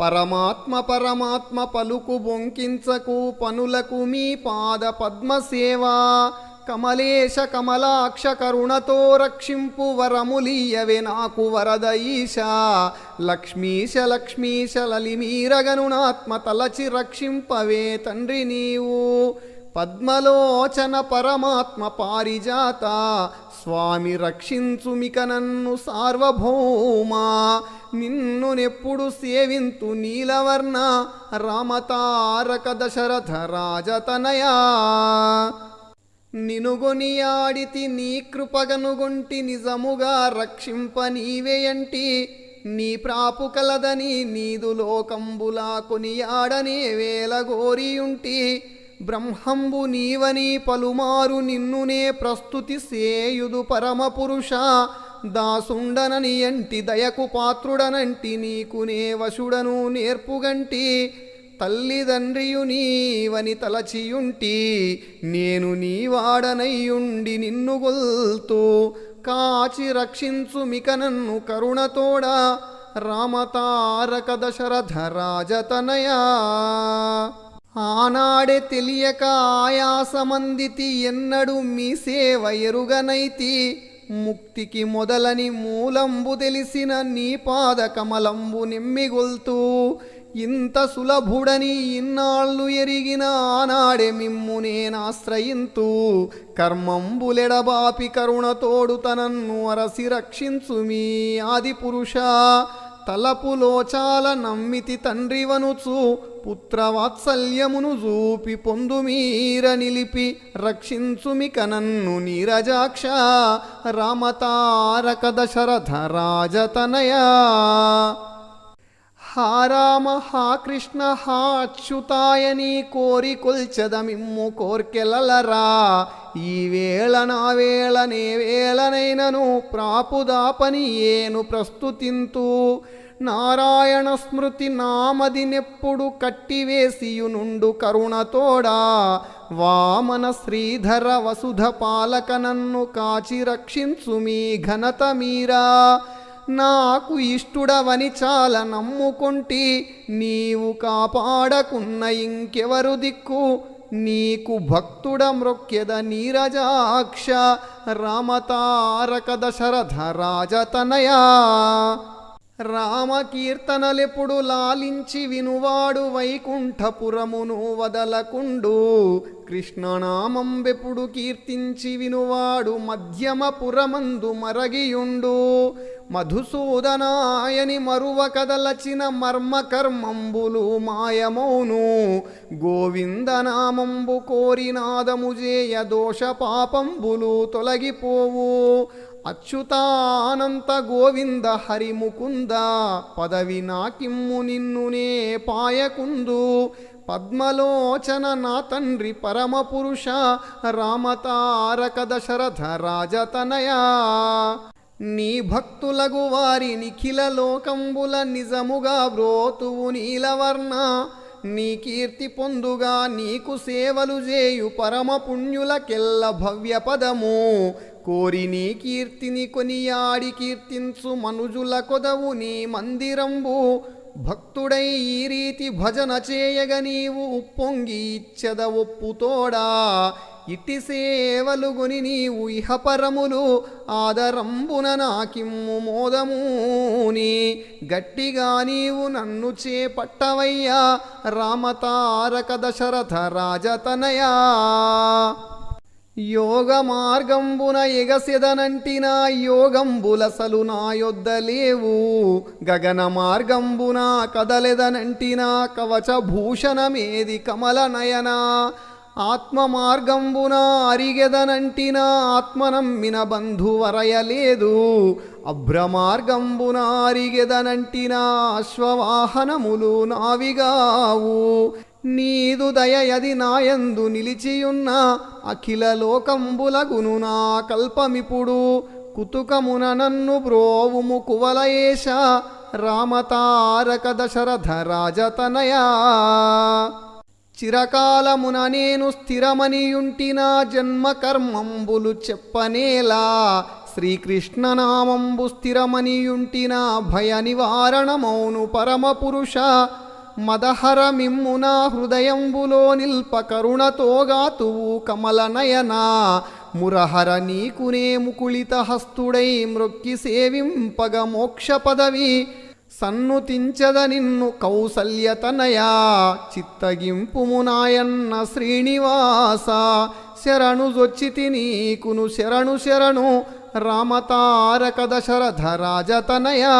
పరమాత్మ పరమాత్మ పలుకు బొంకించకు పనులకు మీ పాద పద్మసేవా కమలేశ కమలాక్ష కరుణతో రక్షింపు వరములీయవే నాకు వరద ఈశా. లక్ష్మీశ లక్ష్మీశ లలిమీరగనునాత్మ తలచి రక్షింపవే తండ్రి నీవు. పద్మలోచన పరమాత్మ పారిజాత స్వామి రక్షించుమిక నన్ను సార్వభౌమా. నిన్ను నెప్పుడు సేవింతు నీలవర్ణ రామతారక దశరథ రాజతనయా. నినుగొనియాడితి నీ కృపగనుగొంటి నిజముగా రక్షింప నీవేయంటి. నీ ప్రాపు కలదని నీదు లోకంబులా కొనియాడనే వేల గోరియుంటి. బ్రహ్మంబు నీవని పలుమారు నిన్నునే ప్రస్తుతి సేయుదు పరమపురుష. దాసుండనని ఎంటి దయకు పాత్రుడనంటి నీకునే వశుడను నేర్పుగంటి. తల్లిదండ్రియు నీవని తలచియుంటి నేను నీవాడనయ్యుండి నిన్ను గొల్తూ. కాచి రక్షించు మిక నన్ను కరుణతోడా రామతారక దశరథ రాజతనయా. ఆనాడే తెలియక ఆయాసమందితి ఎన్నడు మీ సేవ ఎరుగనైతి. ముక్తికి మొదలని మూలంబు తెలిసిన నీ పాద కమలంబు నిమ్మిగొల్తూ. ఇంత సులభుడని ఇన్నాళ్ళు ఎరిగిన ఆనాడే మిమ్ము నేనాశ్రయింతు. కర్మంబులెడబాపి కరుణతోడు తనన్ను అరసి రక్షించు మీ ఆది పురుష. తలపులో చాలా నమ్మితి తండ్రివనుచు పుత్రవాత్సల్యమును చూపి పొందుమీర నిలిపి రక్షించుమిక నన్ను నీరజాక్ష రామతారక దశరథ రాజతనయా. హా రామ హా కృష్ణ హా అచ్యుతాయని కోరి కొల్చెదమిమ్ము కోర్కెలలరా. ఈ వేళ నా వేళ నే వేళనైనను ప్రాపుదాపని ఏను ప్రస్తుతింతు. నారాయణ స్మృతి నామది నెప్పుడు కట్టివేసియునుండు కరుణతోడా. వామన శ్రీధర వసుధ పాలక నన్ను కాచి రక్షించు మీ ఘనత మీరా. నాకు ఇష్టుడవని చాలా నమ్ముకొంటి నీవు కాపాడకున్న ఇంకెవరు దిక్కు. నీకు భక్తుడ మ్రొక్కెద నీరజాక్ష రామతారక దశరథ రాజతనయా. రామకీర్తనలెప్పుడు లాలించి వినువాడు వైకుంఠపురమును వదలకుండు. కృష్ణనామంబెప్పుడు కీర్తించి వినువాడు మధ్యమపురమందు మరగియుండు. మధుసూదనాయని మరువ కదలచిన మర్మ కర్మంబులు మాయమౌను. గోవిందనామంబు కోరినాదము జేయ దోష పాపంబులు తొలగిపోవు. అచ్యుతానంత గోవింద హరిముకుంద పదవి నాకిమ్ము నిన్నునే పాయకుందు. పద్మలోచన నా తండ్రి పరమపురుష రామతారక దశరథ రాజతనయా. నీ భక్తులగు వారి నిఖిల లోకంబుల నిజముగా బ్రోతువు నీలవర్ణ. నీ కీర్తి పొందుగా నీకు సేవలు చేయు పరమ పుణ్యులకెల్ల భవ్య పదము. కోరి నీ కీర్తిని కొనియాడి కీర్తించు మనుజుల కొదవు నీ మందిరంబు. భక్తుడై ఈ రీతి భజన చేయగ నీవు ఉప్పొంగి ఇచ్చద ఒప్పుతోడా. ఇట్టి సేవలుగుని నీవు ఇహపరములు ఆదరంబున నాకిమ్ము మోదమూని. గట్టిగా నీవు నన్ను చేపట్టవయ్యా రామతారక దశరథ రాజతనయా. యోగ మార్గంబున ఎగసెదనంటినా యోగంబులసలు నా యొద్దలేవు. గగన మార్గంబున కదలెదనంటినా కవచభూషణమేది కమల నయనా. ఆత్మ మార్గంబున అరిగెదనంటినా ఆత్మనమ్మిన బంధువరయలేదు. అభ్రమార్గంబున అరిగెదనంటినా అశ్వవాహనములు నావిగావు. నీదు దయయది నాయందు నిలిచియున్న అఖిల లోకంబులగును నా కల్పమిపుడు. కుతుకమున నన్ను బ్రోవుము కువలయేశ రామతారక దశరథ రాజతనయా. చిరకాలమున నేను స్థిరమనియుంటినా జన్మ కర్మంబులు చెప్పనేలా. శ్రీకృష్ణనామంబు స్థిరమనియుంటినా భయ నివారణమౌను పరమపురుష. మదహర మిమ్మున హృదయంబులో నిల్ప కరుణతోగాతువు కమలనయనా మురహర నీకునే ముకుళిత హస్తుడై మ్రొక్కి సేవింపగ మోక్ష పదవి సన్నుతించద నిన్ను కౌసల్యతనయా చిత్తగింపుము నాయన్న శ్రీనివాస శరణు జొచ్చితి నీకును శరణు శరణు రామతారక దశరథ రాజతనయా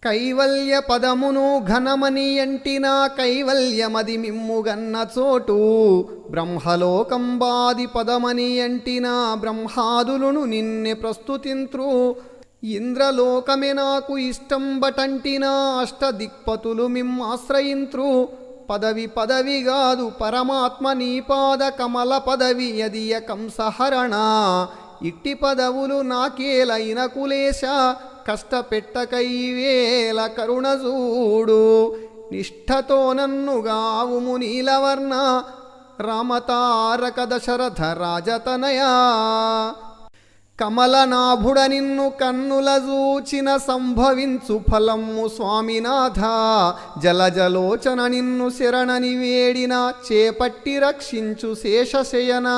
కైవల్య పదమును ఘనమని ఎంటినా కైవల్యమది మిమ్ముగన్న చోటు బ్రహ్మలోకంబాది పదమని ఎంటినా బ్రహ్మాదులును నిన్నె ప్రస్తుతింత్రు ఇంద్రలోకమే నాకు ఇష్టం బటంటినా అష్టదిక్పతులు మిమ్మాశ్రయింత్రు పదవి గాదు పరమాత్మ నీపాద కమల పదవి యదియ కంసహరణ ఇట్టి పదవులు నాకేలైన కులేశ కష్టపెట్టకైవేల కరుణజూడు నిష్ఠతో నన్ను గావుము నీలవర్ణ రామతారక దశరథ రాజతనయా కమలనాభుడ నిన్ను కన్నుల జూచిన సంభవించు ఫలము స్వామినాథ జలజలోచన నిన్ను శరణని వేడిన చేపట్టి రక్షించు శేషశయన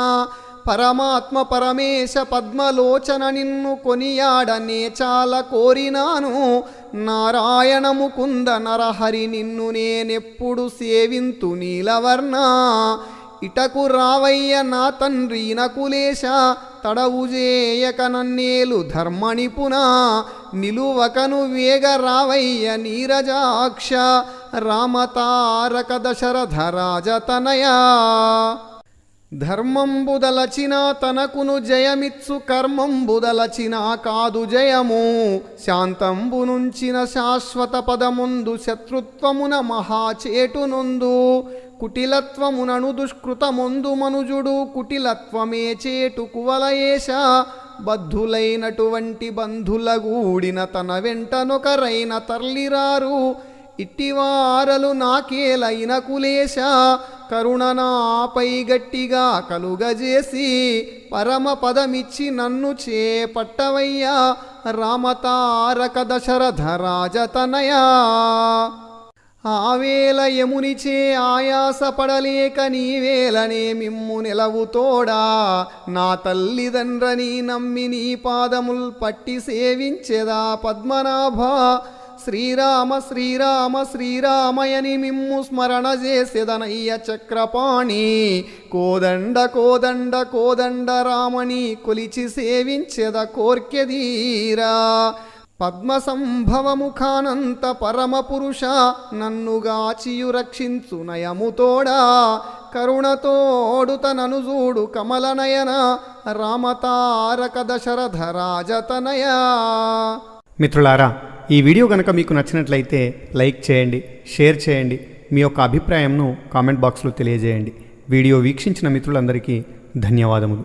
పరమాత్మ పరమేశ పద్మలోచన నిన్ను కొనియాడనే చాలా కోరినాను నారాయణ ముకుంద నరహరి నిన్ను నేనెప్పుడు సేవింతు నీలవర్ణ ఇటకు రావయ్య నా తండ్రి నకులేశ తడవు చేయక నన్నేలు ధర్మనిపున నిలువకను వేగ రావయ్య నీరజాక్ష రామతారక దశరథ రాజతనయా ధర్మంబుదలచిన తనకును జయమిత్సు కర్మంబుదలచిన కాదు జయము శాంతంబు నుంచిన శాశ్వత పదముందు శత్రుత్వమున మహాచేటునొందు కుటిలత్వమునను దుష్కృతముందు మనుజుడు కుటిలత్వమే చేటు కువలయేశ బద్ధులైనటువంటి బంధులగూడిన తన వెంటనొకరైన తరలిరారు ఇట్టివారలు నాకేలైన కులేశ కరుణనాపై గట్టిగా కలుగజేసి పరమ పదమిచ్చి నన్ను చేపట్టవయ్యా రామతారక దశరథ రాజతనయా ఆవేల యమునిచే ఆయాసపడలేక నీవేలనే మిమ్ము నిలవుతోడా నా తల్లిదండ్రని నమ్మి నీ పాదముల్ పట్టి సేవించెదా పద్మనాభ శ్రీరామ శ్రీరామ శ్రీరామయని మిమ్ము స్మరణ చేసేదనయ్య చక్రపాణి కోదండ కోదండ కోదండ రామని కొలిచి సేవించెద కోర్కెదీరా పద్మ సంభవముఖానంత పరమ పురుష నన్నుగాచియు రక్షించు నయముతోడా కరుణతోడు తనను చూడు కమలనయన రామతారక దశరథ రాజతనయా మిత్రులారా, ఈ వీడియో కనుక మీకు నచ్చినట్లయితే లైక్ చేయండి, షేర్ చేయండి, మీ యొక్క అభిప్రాయంను కామెంట్ బాక్స్లో తెలియజేయండి. వీడియో వీక్షించిన మిత్రులందరికీ ధన్యవాదములు.